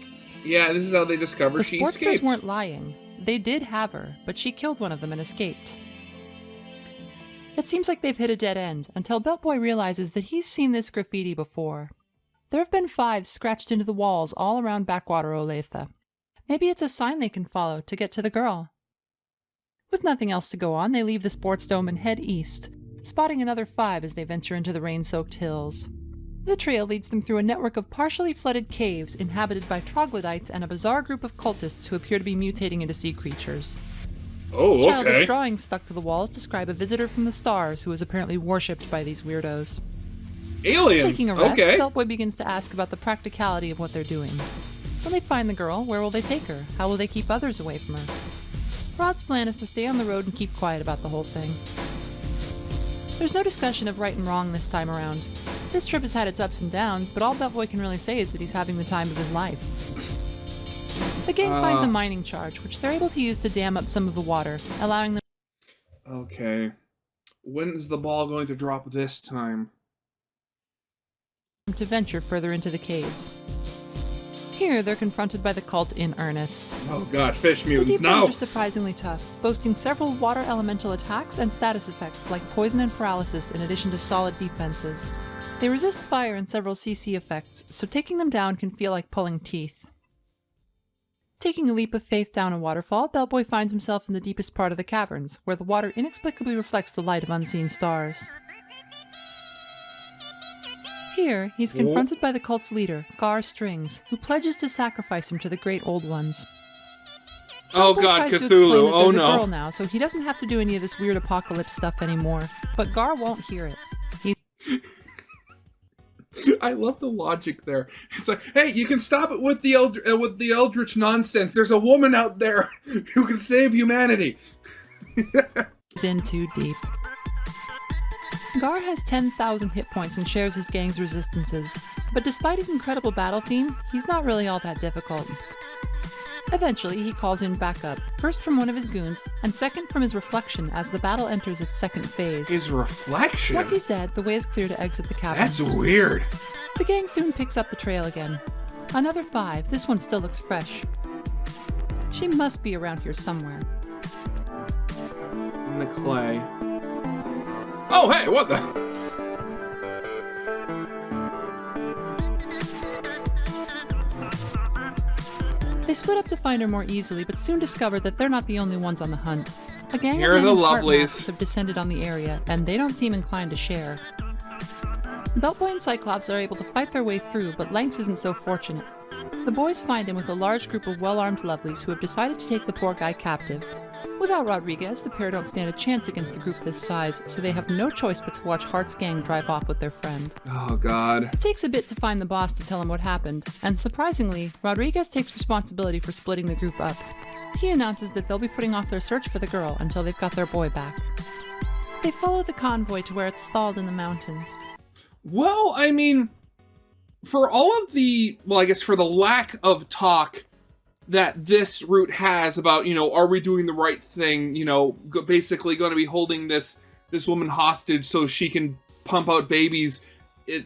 Yeah, this is how they discover The she Sportsters escaped. weren't lying. They did have her, but she killed one of them and escaped. It seems like they've hit a dead end, until Beltboy realizes that he's seen this graffiti before. There have been 5s scratched into the walls all around Backwater Olathe. Maybe it's a sign they can follow to get to the girl. With nothing else to go on, they leave the sports dome and head east, spotting another 5 as they venture into the rain-soaked hills. The trail leads them through a network of partially flooded caves inhabited by troglodytes and a bizarre group of cultists who appear to be mutating into sea creatures. Oh, okay. Childish drawings stuck to the walls describe a visitor from the stars who is apparently worshipped by these weirdos. Aliens. Taking a rest, Okay. Beltboy begins to ask about the practicality of what they're doing. When they find the girl, where will they take her? How will they keep others away from her? Rod's plan is to stay on the road and keep quiet about the whole thing. There's no discussion of right and wrong this time around. This trip has had its ups and downs, but all Beltboy can really say is that he's having the time of his life. The gang finds a mining charge, which they're able to use to dam up some of the water, allowing them Okay. When's the ball going to drop this time? to venture further into the caves. Here, they're confronted by the cult in earnest. Oh god, fish The mutants, deep ones no! are surprisingly tough, boasting several water elemental attacks and status effects like poison and paralysis in addition to solid defenses. They resist fire and several CC effects, so taking them down can feel like pulling teeth. Taking a leap of faith down a waterfall, Beltboy finds himself in the deepest part of the caverns, where the water inexplicably reflects the light of unseen stars. Here, he's confronted by the cult's leader, Gar Strings, who pledges to sacrifice him to the Great Old Ones. Oh Beltboy god, tries to explain Cthulhu, that oh there's a girl no. now, so he doesn't have to do any of this weird apocalypse stuff anymore. But Gar won't hear it. I love the logic there. It's like, hey, you can stop it with the eldritch nonsense. There's a woman out there who can save humanity. He's in too deep. Gar has 10,000 hit points and shares his gang's resistances, but despite his incredible battle theme, he's not really all that difficult. Eventually, he calls in backup, first from one of his goons, and second from his reflection as the battle enters its second phase. His reflection? Once he's dead, the way is clear to exit the caverns. That's weird. The gang soon picks up the trail again. Another 5, this one still looks fresh. She must be around here somewhere. In the clay. Oh, hey, what the? They split up to find her more easily, but soon discover that they're not the only ones on the hunt. A gang Here are of the men in heart lovelies. masks have descended on the area, and they don't seem inclined to share. Beltboy and Cyclops are able to fight their way through, but Lanx isn't so fortunate. The boys find him with a large group of well-armed lovelies who have decided to take the poor guy captive. Without Rodriguez, the pair don't stand a chance against a group this size, so they have no choice but to watch Hart's gang drive off with their friend. Oh god. It takes a bit to find the boss to tell him what happened, and surprisingly, Rodriguez takes responsibility for splitting the group up. He announces that they'll be putting off their search for the girl until they've got their boy back. They follow the convoy to where it's stalled in the mountains. Well, I mean, for all of the, well, I guess for the lack of talk that this route has about, you know, are we doing the right thing, you know, basically going to be holding this woman hostage so she can pump out babies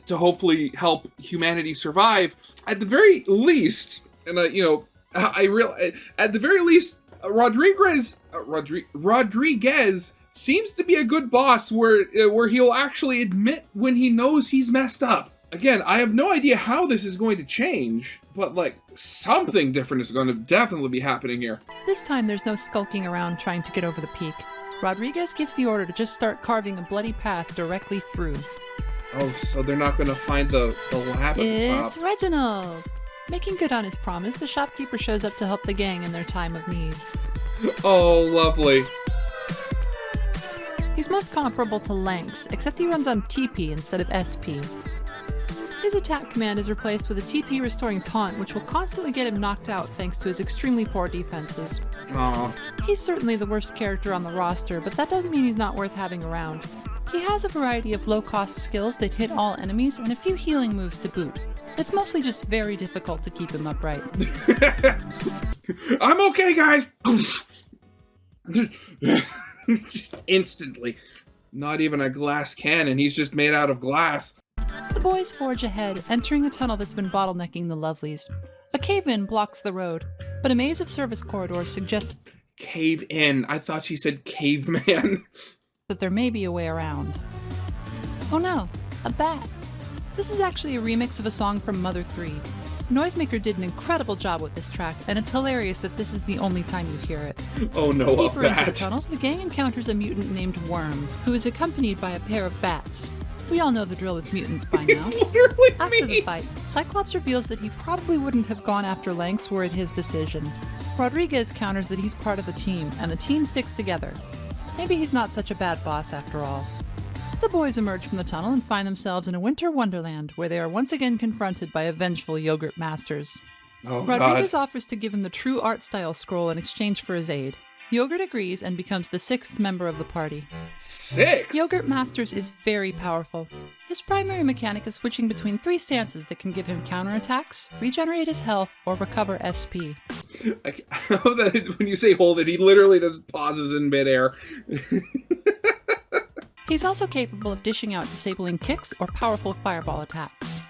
to hopefully help humanity survive. At the very least, and at the very least, Rodriguez seems to be a good boss where he'll actually admit when he knows he's messed up. Again, I have no idea how this is going to change, but like something different is going to definitely be happening here. This time there's no skulking around trying to get over the peak. Rodriguez gives the order to just start carving a bloody path directly through. Oh, so they're not going to find the lab at the top. It's Reginald! Making good on his promise, the shopkeeper shows up to help the gang in their time of need. Oh, lovely. He's most comparable to Lynx, except he runs on TP instead of SP. His attack command is replaced with a TP restoring taunt, which will constantly get him knocked out thanks to his extremely poor defenses. Aww. He's certainly the worst character on the roster, but that doesn't mean he's not worth having around. He has a variety of low-cost skills that hit all enemies and a few healing moves to boot. It's mostly just very difficult to keep him upright. I'm okay, guys! Just instantly. Not even a glass cannon, he's just made out of glass. The boys forge ahead, entering a tunnel that's been bottlenecking the Lovelies. A cave-in blocks the road, but a maze of service corridors suggests Cave-in. I thought she said caveman. that there may be a way around. Oh no, a bat! This is actually a remix of a song from Mother 3. Noisemaker did an incredible job with this track, and it's hilarious that this is the only time you hear it. Oh no, Deeper a into the bat. tunnels, the gang encounters a mutant named Worm, who is accompanied by a pair of bats. We all know the drill with mutants by now. It's literally After me. the fight, Cyclops reveals that he probably wouldn't have gone after Lynx were it his decision. Rodriguez counters that he's part of the team, and the team sticks together. Maybe he's not such a bad boss after all. The boys emerge from the tunnel and find themselves in a winter wonderland where they are once again confronted by a vengeful yogurt masters. Oh Rodriguez god. offers to give him the true art style scroll in exchange for his aid. Yogurt agrees and becomes the 6th member of the party. 6? Yogurt Masters is very powerful. His primary mechanic is switching between 3 stances that can give him counterattacks, regenerate his health, or recover SP. I love that when you say hold it, he literally just pauses in midair. He's also capable of dishing out disabling kicks or powerful fireball attacks.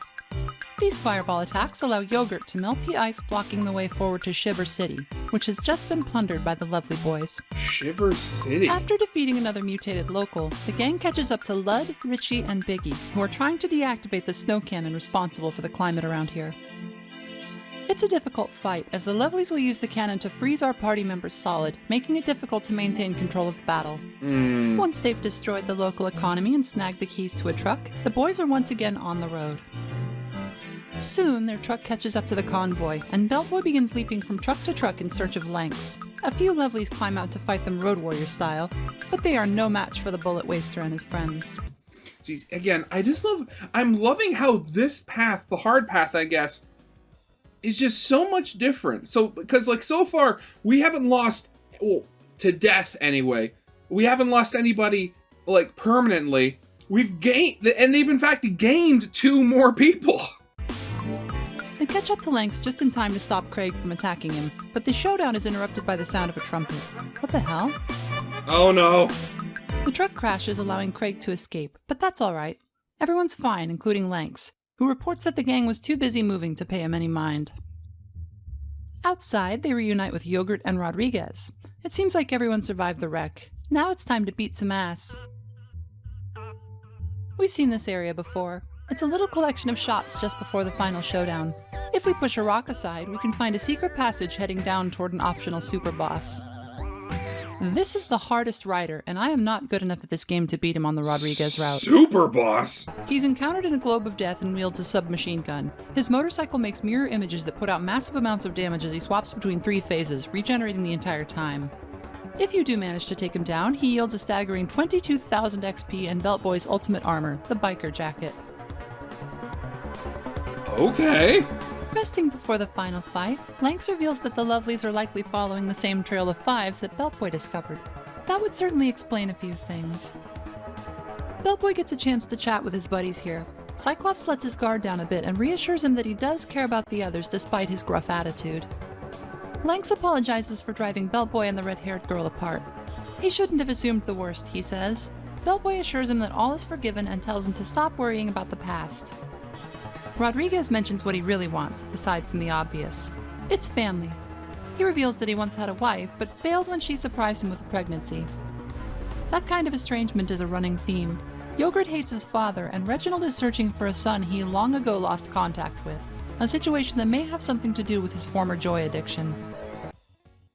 These fireball attacks allow Yogurt to melt the ice blocking the way forward to Shiver City, which has just been plundered by the lovely boys. Shiver City. After defeating another mutated local, the gang catches up to Lud, Richie, and Biggie, who are trying to deactivate the snow cannon responsible for the climate around here. It's a difficult fight, as the Lovelies will use the cannon to freeze our party members solid, making it difficult to maintain control of the battle. Once they've destroyed the local economy and snagged the keys to a truck, the boys are once again on the road. Soon, their truck catches up to the convoy, and Bellboy begins leaping from truck to truck in search of Lynx. A few Lovelies climb out to fight them Road Warrior style, but they are no match for the Bullet Waster and his friends. Jeez, again, I'm loving how this path, the hard path, I guess, is just so much different. So, because like so far, we haven't lost, well, to death anyway. We haven't lost anybody, like, permanently. We've gained, and they've in fact gained 2 more people. They catch up to Lynx just in time to stop Craig from attacking him, but the showdown is interrupted by the sound of a trumpet. What the hell? Oh no. The truck crashes, allowing Craig to escape, but that's alright. Everyone's fine, including Lynx, who reports that the gang was too busy moving to pay him any mind. Outside, they reunite with Yogurt and Rodriguez. It seems like everyone survived the wreck. Now it's time to beat some ass. We've seen this area before. It's a little collection of shops just before the final showdown. If we push a rock aside, we can find a secret passage heading down toward an optional super boss. This is the hardest rider, and I am not good enough at this game to beat him on the Rodriguez route. Super boss. He's encountered in a globe of death and wields a submachine gun. His motorcycle makes mirror images that put out massive amounts of damage as he swaps between 3 phases, regenerating the entire time. If you do manage to take him down, he yields a staggering 22,000 XP and Beltboy's ultimate armor, the biker jacket. Okay. Resting before the final fight, Lynx reveals that the Lovelies are likely following the same trail of 5s that Beltboy discovered. That would certainly explain a few things. Beltboy gets a chance to chat with his buddies here. Cyclops lets his guard down a bit and reassures him that he does care about the others despite his gruff attitude. Lynx apologizes for driving Beltboy and the red-haired girl apart. He shouldn't have assumed the worst, he says. Bellboy assures him that all is forgiven and tells him to stop worrying about the past. Rodriguez mentions what he really wants, aside from the obvious. It's family. He reveals that he once had a wife, but bailed when she surprised him with a pregnancy. That kind of estrangement is a running theme. Yogurt hates his father, and Reginald is searching for a son he long ago lost contact with, a situation that may have something to do with his former joy addiction.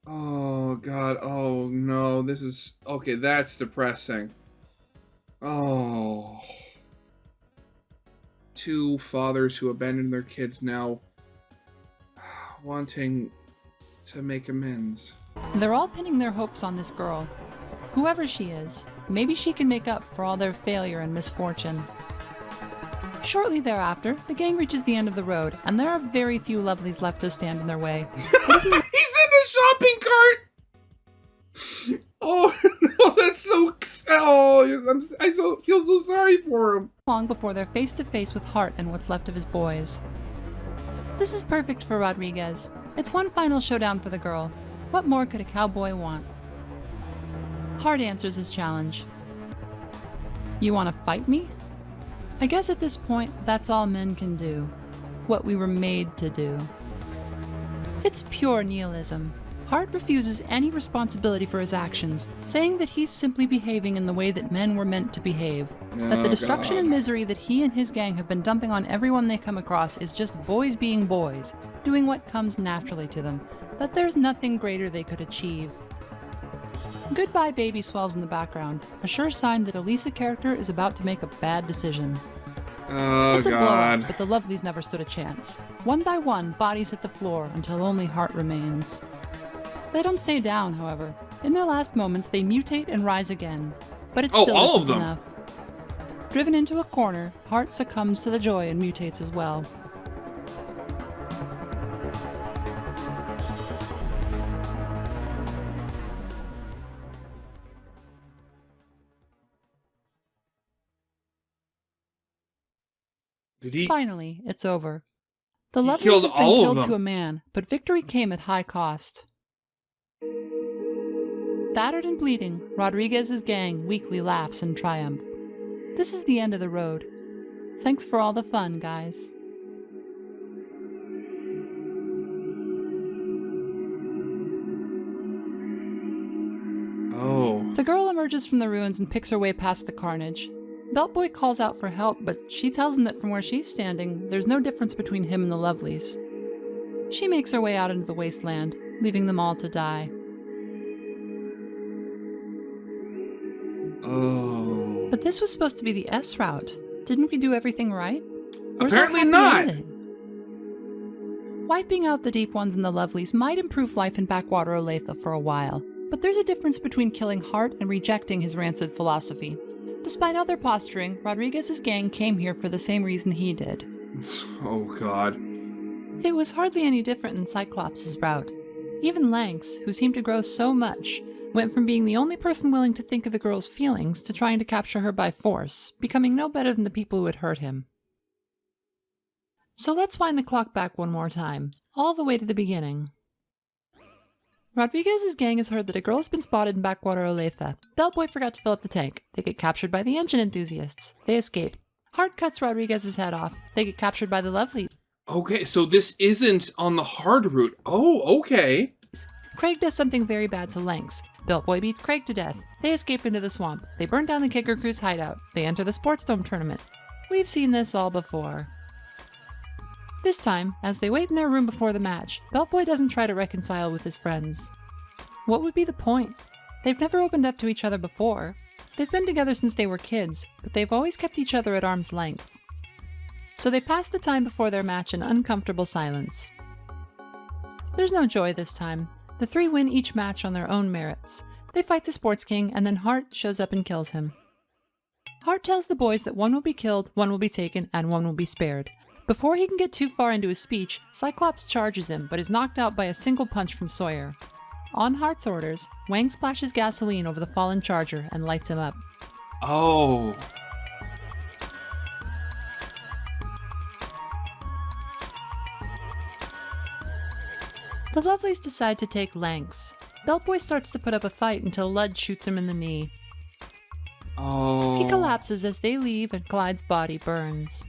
Oh, God. Oh, no. This is... Okay, that's depressing. Oh. Two fathers who abandoned their kids now wanting to make amends. They're all pinning their hopes on this girl. Whoever she is, maybe she can make up for all their failure and misfortune. Shortly thereafter, the gang reaches the end of the road, and there are very few lovelies left to stand in their way. He's in a shopping cart! Oh, no, that's so... Oh, I feel so sorry for him. Long before they're face to face with Hart and what's left of his boys. This is perfect for Rodriguez. It's one final showdown for the girl. What more could a cowboy want? Hart answers his challenge. You want to fight me? I guess at this point, that's all men can do. What we were made to do. It's pure nihilism. Hart refuses any responsibility for his actions, saying that he's simply behaving in the way that men were meant to behave. That the destruction and misery that he and his gang have been dumping on everyone they come across is just boys being boys, doing what comes naturally to them. That there's nothing greater they could achieve. Goodbye Baby swells in the background, a sure sign that a Lisa character is about to make a bad decision. Oh, it's a God. blowout, but the lovelies never stood a chance. One by one, bodies hit the floor until only Hart remains. They don't stay down, however. In their last moments, they mutate and rise again. But it still all of isn't them. enough. Driven into a corner, Hart succumbs to the joy and mutates as well. Did he? Finally, it's over. The He lovelies killed have been all of killed them. to a man, but victory came at high cost. Battered and bleeding, Rodriguez's gang weakly laughs in triumph. This is the end of the road. Thanks for all the fun, guys. Oh. The girl emerges from the ruins and picks her way past the carnage. Beltboy calls out for help, but she tells him that from where she's standing, there's no difference between him and the lovelies. She makes her way out into the wasteland, leaving them all to die. Oh. But this was supposed to be the S route. Didn't we do everything right? Where's Apparently our happy not. ending? Wiping out the deep ones and the lovelies might improve life in backwater Olathe for a while, but there's a difference between killing Hart and rejecting his rancid philosophy. Despite all their posturing, Rodriguez's gang came here for the same reason he did. Oh, God. It was hardly any different than Cyclops' route. Even Lanks, who seemed to grow so much, went from being the only person willing to think of the girl's feelings to trying to capture her by force, becoming no better than the people who had hurt him. So let's wind the clock back one more time, all the way to the beginning. Rodriguez's gang has heard that a girl has been spotted in backwater Olathe. Bellboy forgot to fill up the tank. They get captured by the engine enthusiasts. They escape. Hart cuts Rodriguez's head off. They get captured by the lovely. Okay, so this isn't on the hard route. Oh, okay. Craig does something very bad to Lanks. Beltboy beats Craig to death. They escape into the swamp. They burn down the Kicker Crew's hideout. They enter the Sports Dome tournament. We've seen this all before. This time, as they wait in their room before the match, Beltboy doesn't try to reconcile with his friends. What would be the point? They've never opened up to each other before. They've been together since they were kids, but they've always kept each other at arm's length. So they pass the time before their match in uncomfortable silence. There's no joy this time. The three win each match on their own merits. They fight the Sports King, and then Hart shows up and kills him. Hart tells the boys that one will be killed, one will be taken, and one will be spared. Before he can get too far into his speech, Cyclops charges him, but is knocked out by a single punch from Sawyer. On Hart's orders, Wang splashes gasoline over the fallen charger and lights him up. Oh. The lovelies decide to take Lanks. Beltboy starts to put up a fight until Lud shoots him in the knee. Oh. He collapses as they leave and Clyde's body burns.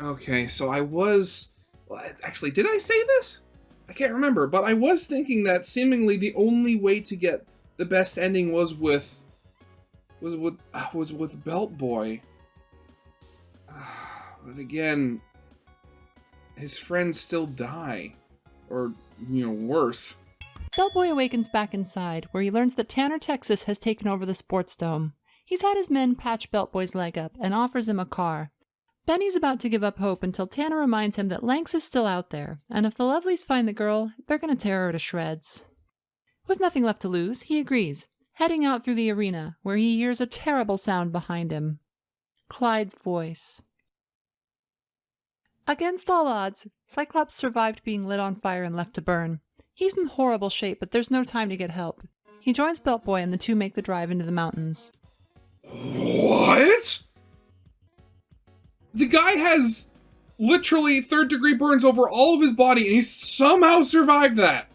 Okay, so I was... Well, actually, did I say this? I can't remember, but I was thinking that seemingly the only way to get the best ending was with Belt Boy. But again, his friends still die. Or, worse. Belt Boy awakens back inside, where he learns that Tanner, Texas has taken over the sports dome. He's had his men patch Belt Boy's leg up and offers him a car. Benny's about to give up hope until Tanner reminds him that Lanks is still out there, and if the Lovelies find the girl, they're going to tear her to shreds. With nothing left to lose, he agrees, heading out through the arena, where he hears a terrible sound behind him. Clyde's voice. Against all odds, Cyclops survived being lit on fire and left to burn. He's in horrible shape, but there's no time to get help. He joins Belt Boy and the two make the drive into the mountains. What? The guy has literally third-degree burns over all of his body, and he somehow survived that.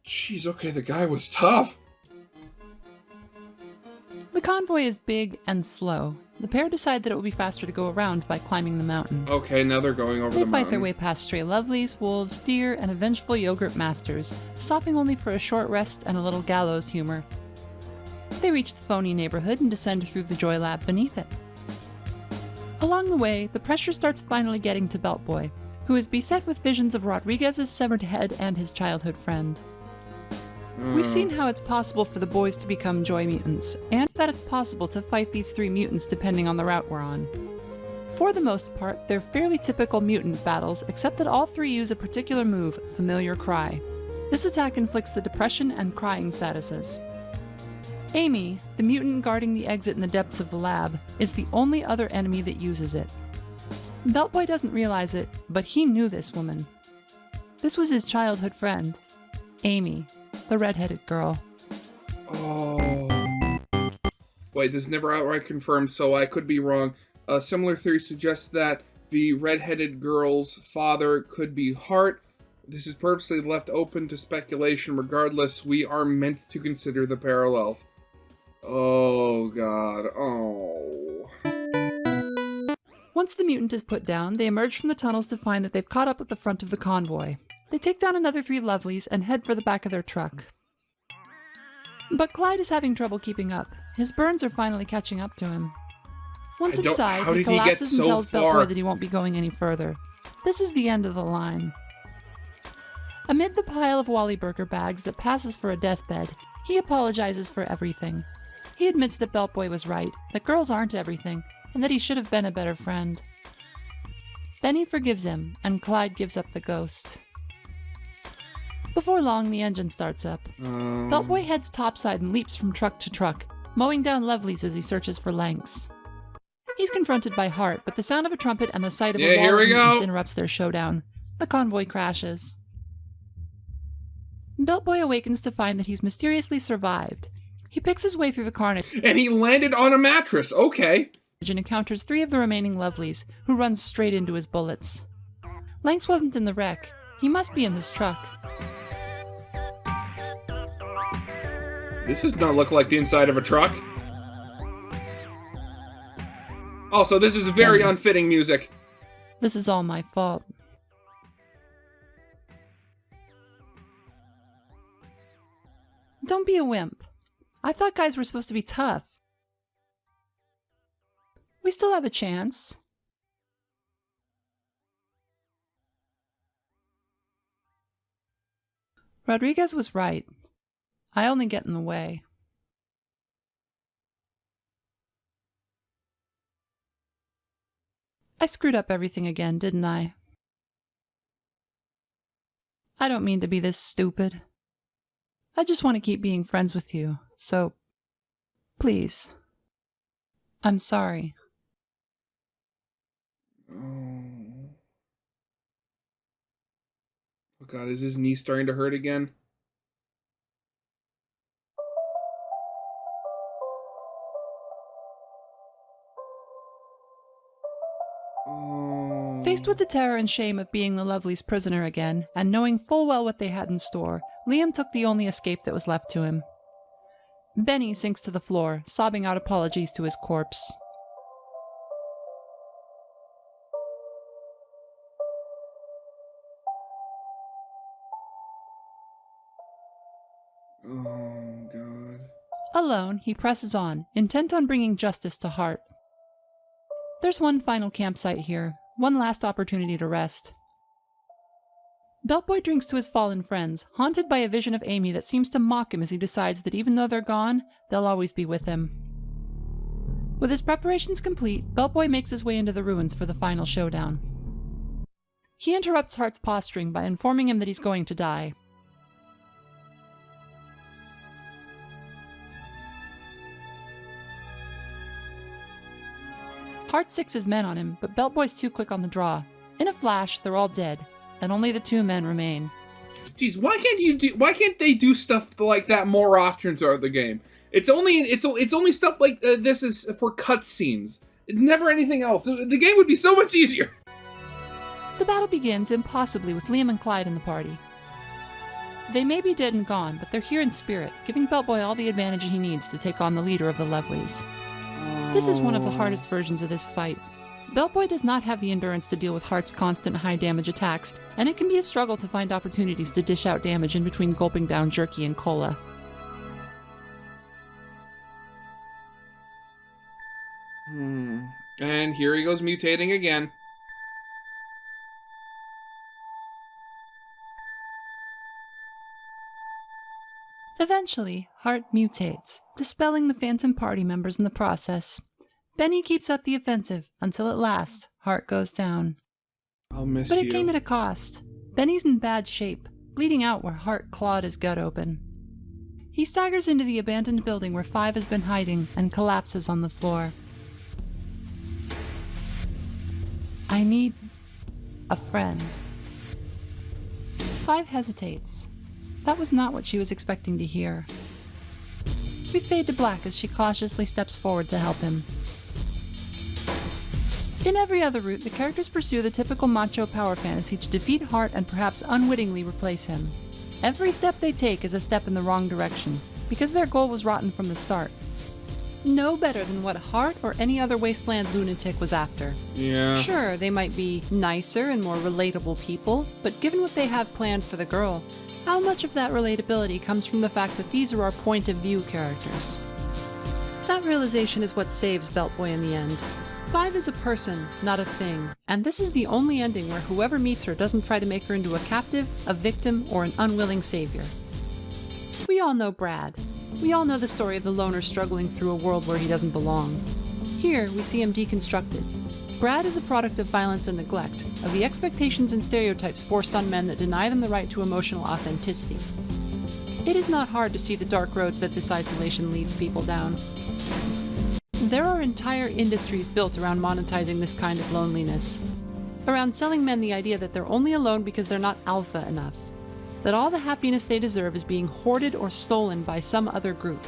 Jeez, okay, the guy was tough. The convoy is big and slow. The pair decide that it will be faster to go around by climbing the mountain. Okay, now they're going over the mountain. They fight their way past stray lovelies, wolves, deer, and a vengeful yogurt masters, stopping only for a short rest and a little gallows humor. They reach the phony neighborhood and descend through the joy lab beneath it. Along the way, the pressure starts finally getting to Belt Boy, who is beset with visions of Rodriguez's severed head and his childhood friend. We've seen how it's possible for the boys to become joy mutants, and that it's possible to fight these three mutants depending on the route we're on. For the most part, they're fairly typical mutant battles, except that all three use a particular move, Familiar Cry. This attack inflicts the depression and crying statuses. Amy, the mutant guarding the exit in the depths of the lab, is the only other enemy that uses it. Belt Boy doesn't realize it, but he knew this woman. This was his childhood friend, Amy, the red-headed girl. Oh. Wait, this is never outright confirmed, so I could be wrong. A similar theory suggests that the red-headed girl's father could be Hart. This is purposely left open to speculation. Regardless, we are meant to consider the parallels. Oh, God. Oh. Once the mutant is put down, they emerge from the tunnels to find that they've caught up with the front of the convoy. They take down another three lovelies and head for the back of their truck. But Clyde is having trouble keeping up. His burns are finally catching up to him. Once inside, he collapses and tells Belt Boy that he won't be going any further. This is the end of the line. Amid the pile of Wally Burger bags that passes for a deathbed, he apologizes for everything. He admits that Belt Boy was right, that girls aren't everything, and that he should have been a better friend. Benny forgives him, and Clyde gives up the ghost. Before long, the engine starts up. Belt Boy heads topside and leaps from truck to truck, mowing down lovelies as he searches for Lanks. He's confronted by Hart, but the sound of a trumpet and the sight of a wall of mutants interrupts their showdown. The convoy crashes. Belt Boy awakens to find that he's mysteriously survived. He picks his way through the carnage. And he landed on a mattress, okay. And encounters three of the remaining lovelies, who run straight into his bullets. Lanks wasn't in the wreck. He must be in this truck. This does not look like the inside of a truck. Also, this is very unfitting music. This is all my fault. Don't be a wimp. I thought guys were supposed to be tough. We still have a chance. Rodriguez was right. I only get in the way. I screwed up everything again, didn't I? I don't mean to be this stupid. I just want to keep being friends with you, so please. I'm sorry. Oh God, is his knee starting to hurt again? Faced with the terror and shame of being the Lovely's prisoner again, and knowing full well what they had in store, Liam took the only escape that was left to him. Benny sinks to the floor, sobbing out apologies to his corpse. Oh, God. Alone, he presses on, intent on bringing justice to Hart. There's one final campsite here, one last opportunity to rest. Beltboy drinks to his fallen friends, haunted by a vision of Amy that seems to mock him as he decides that even though they're gone, they'll always be with him. With his preparations complete, Beltboy makes his way into the ruins for the final showdown. He interrupts Hart's posturing by informing him that he's going to die. Hart sicks his men on him, but Beltboy's too quick on the draw. In a flash, they're all dead, and only the two men remain. Jeez, why can't they do stuff like that more often throughout the game? It's only stuff like this is for cutscenes. Never anything else. The game would be so much easier. The battle begins impossibly with Liam and Clyde in the party. They may be dead and gone, but they're here in spirit, giving Beltboy all the advantage he needs to take on the leader of the Lovelies. This is one of the hardest versions of this fight. Beltboy does not have the endurance to deal with Hart's constant high-damage attacks, and it can be a struggle to find opportunities to dish out damage in between gulping down jerky and cola. And here he goes mutating again. Eventually, Hart mutates, dispelling the phantom party members in the process. Benny keeps up the offensive until at last, Hart goes down. I'll miss But you. it came at a cost. Benny's in bad shape, bleeding out where Hart clawed his gut open. He staggers into the abandoned building where Five has been hiding and collapses on the floor. I need a friend. Five hesitates. That was not what she was expecting to hear. We fade to black as she cautiously steps forward to help him. In every other route, the characters pursue the typical macho power fantasy to defeat Hart and perhaps unwittingly replace him. Every step they take is a step in the wrong direction, because their goal was rotten from the start. No better than what Hart or any other wasteland lunatic was after. Yeah. Sure, they might be nicer and more relatable people, but given what they have planned for the girl, how much of that relatability comes from the fact that these are our point of view characters? That realization is what saves Beltboy in the end. Five is a person, not a thing, and this is the only ending where whoever meets her doesn't try to make her into a captive, a victim, or an unwilling savior. We all know Brad. We all know the story of the loner struggling through a world where he doesn't belong. Here, we see him deconstructed. Brad is a product of violence and neglect, of the expectations and stereotypes forced on men that deny them the right to emotional authenticity. It is not hard to see the dark roads that this isolation leads people down. There are entire industries built around monetizing this kind of loneliness, around selling men the idea that they're only alone because they're not alpha enough, that all the happiness they deserve is being hoarded or stolen by some other group.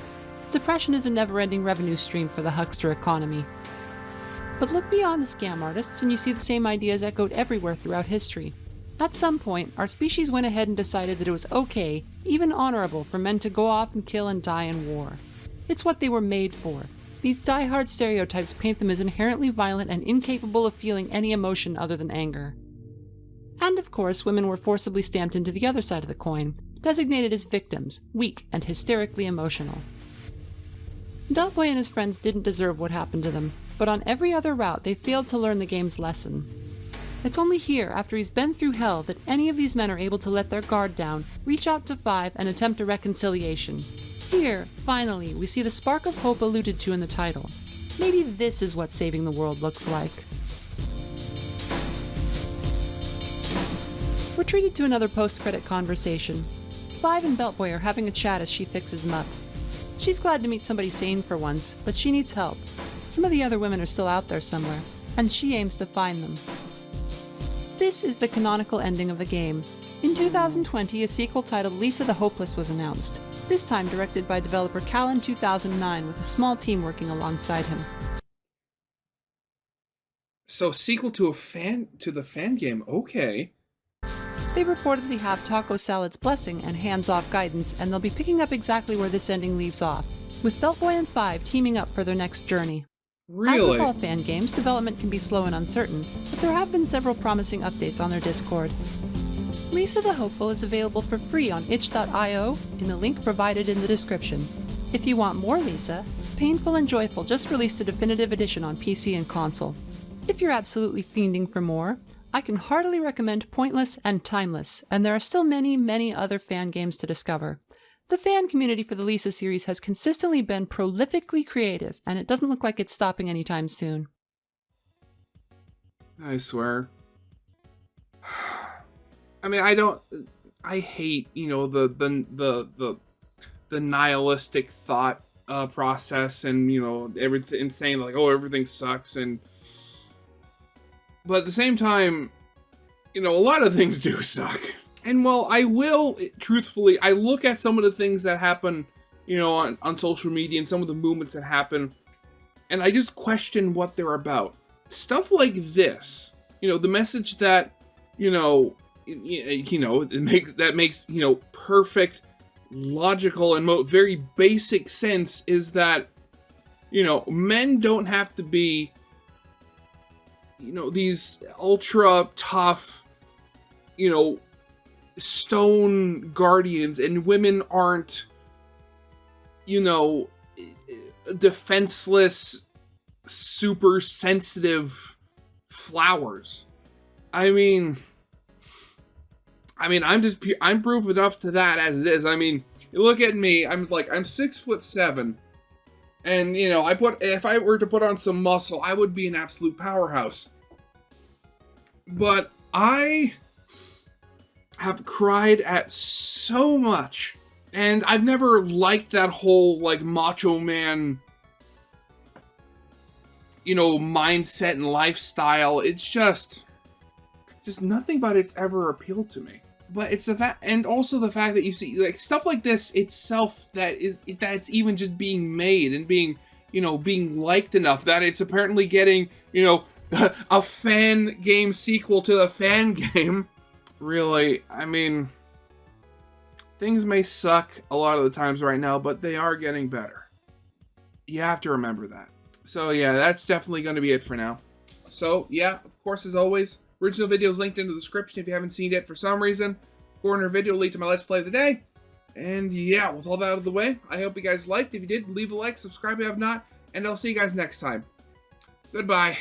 Depression is a never-ending revenue stream for the huckster economy. But look beyond the scam artists and you see the same ideas echoed everywhere throughout history. At some point, our species went ahead and decided that it was okay, even honorable, for men to go off and kill and die in war. It's what they were made for. These die-hard stereotypes paint them as inherently violent and incapable of feeling any emotion other than anger. And of course, women were forcibly stamped into the other side of the coin, designated as victims, weak and hysterically emotional. Beltboy and his friends didn't deserve what happened to them, but on every other route they failed to learn the game's lesson. It's only here, after he's been through hell, that any of these men are able to let their guard down, reach out to Five, and attempt a reconciliation. Here, finally, we see the spark of hope alluded to in the title. Maybe this is what saving the world looks like. We're treated to another post-credit conversation. Five and Beltboy are having a chat as she fixes him up. She's glad to meet somebody sane for once, but she needs help. Some of the other women are still out there somewhere, and she aims to find them. This is the canonical ending of the game. In 2020, a sequel titled Lisa the Hopeless was announced, this time directed by developer Callan 2009 with a small team working alongside him. So sequel to the fangame, okay. They reportedly have Taco Salad's blessing and hands-off guidance, and they'll be picking up exactly where this ending leaves off. with Beltboy and Five teaming up for their next journey. As with Really? all fan games, development can be slow and uncertain, but there have been several promising updates on their Discord. Lisa the Hopeful is available for free on itch.io in the link provided in the description. If you want more Lisa, Painful and Joyful just released a definitive edition on PC and console. If you're absolutely fiending for more, I can heartily recommend Pointless and Timeless, and there are still many, many other fan games to discover. The fan community for the Lisa series has consistently been prolifically creative, and it doesn't look like it's stopping anytime soon. I swear. I mean, I hate, you know, the nihilistic thought process, and, you know, everything, saying like, oh, everything sucks, but at the same time, you know, a lot of things do suck. And while I will, truthfully, I look at some of the things that happen, you know, on social media and some of the movements that happen, and I just question what they're about. Stuff like this, you know, the message that, you know, it makes, you know, perfect, logical, and very basic sense is that, you know, men don't have to be, you know, these ultra tough, you know, stone guardians, and women aren't, you know, defenseless, super sensitive flowers. I mean, I'm proof enough to that as it is. I mean, you look at me, I'm 6'7", and, you know, if I were to put on some muscle, I would be an absolute powerhouse. But I have cried at so much, and I've never liked that whole, like, macho man, you know, mindset and lifestyle. It's just nothing about it's ever appealed to me. But it's the fact, and also the fact that you see, like, stuff like this itself, that's even just being made and being, you know, being liked enough that it's apparently getting, you know, a fan game sequel to the fan game. Really, I mean, things may suck a lot of the times right now, but they are getting better. You have to remember that. So yeah, that's definitely going to be it for now. So yeah, of course, as always, original video is linked in the description if you haven't seen it for some reason. Corner video link to my Let's Play of the day. And yeah, with all that out of the way, I hope you guys liked. If you did, leave a like, subscribe if you have not, and I'll see you guys next time. Goodbye.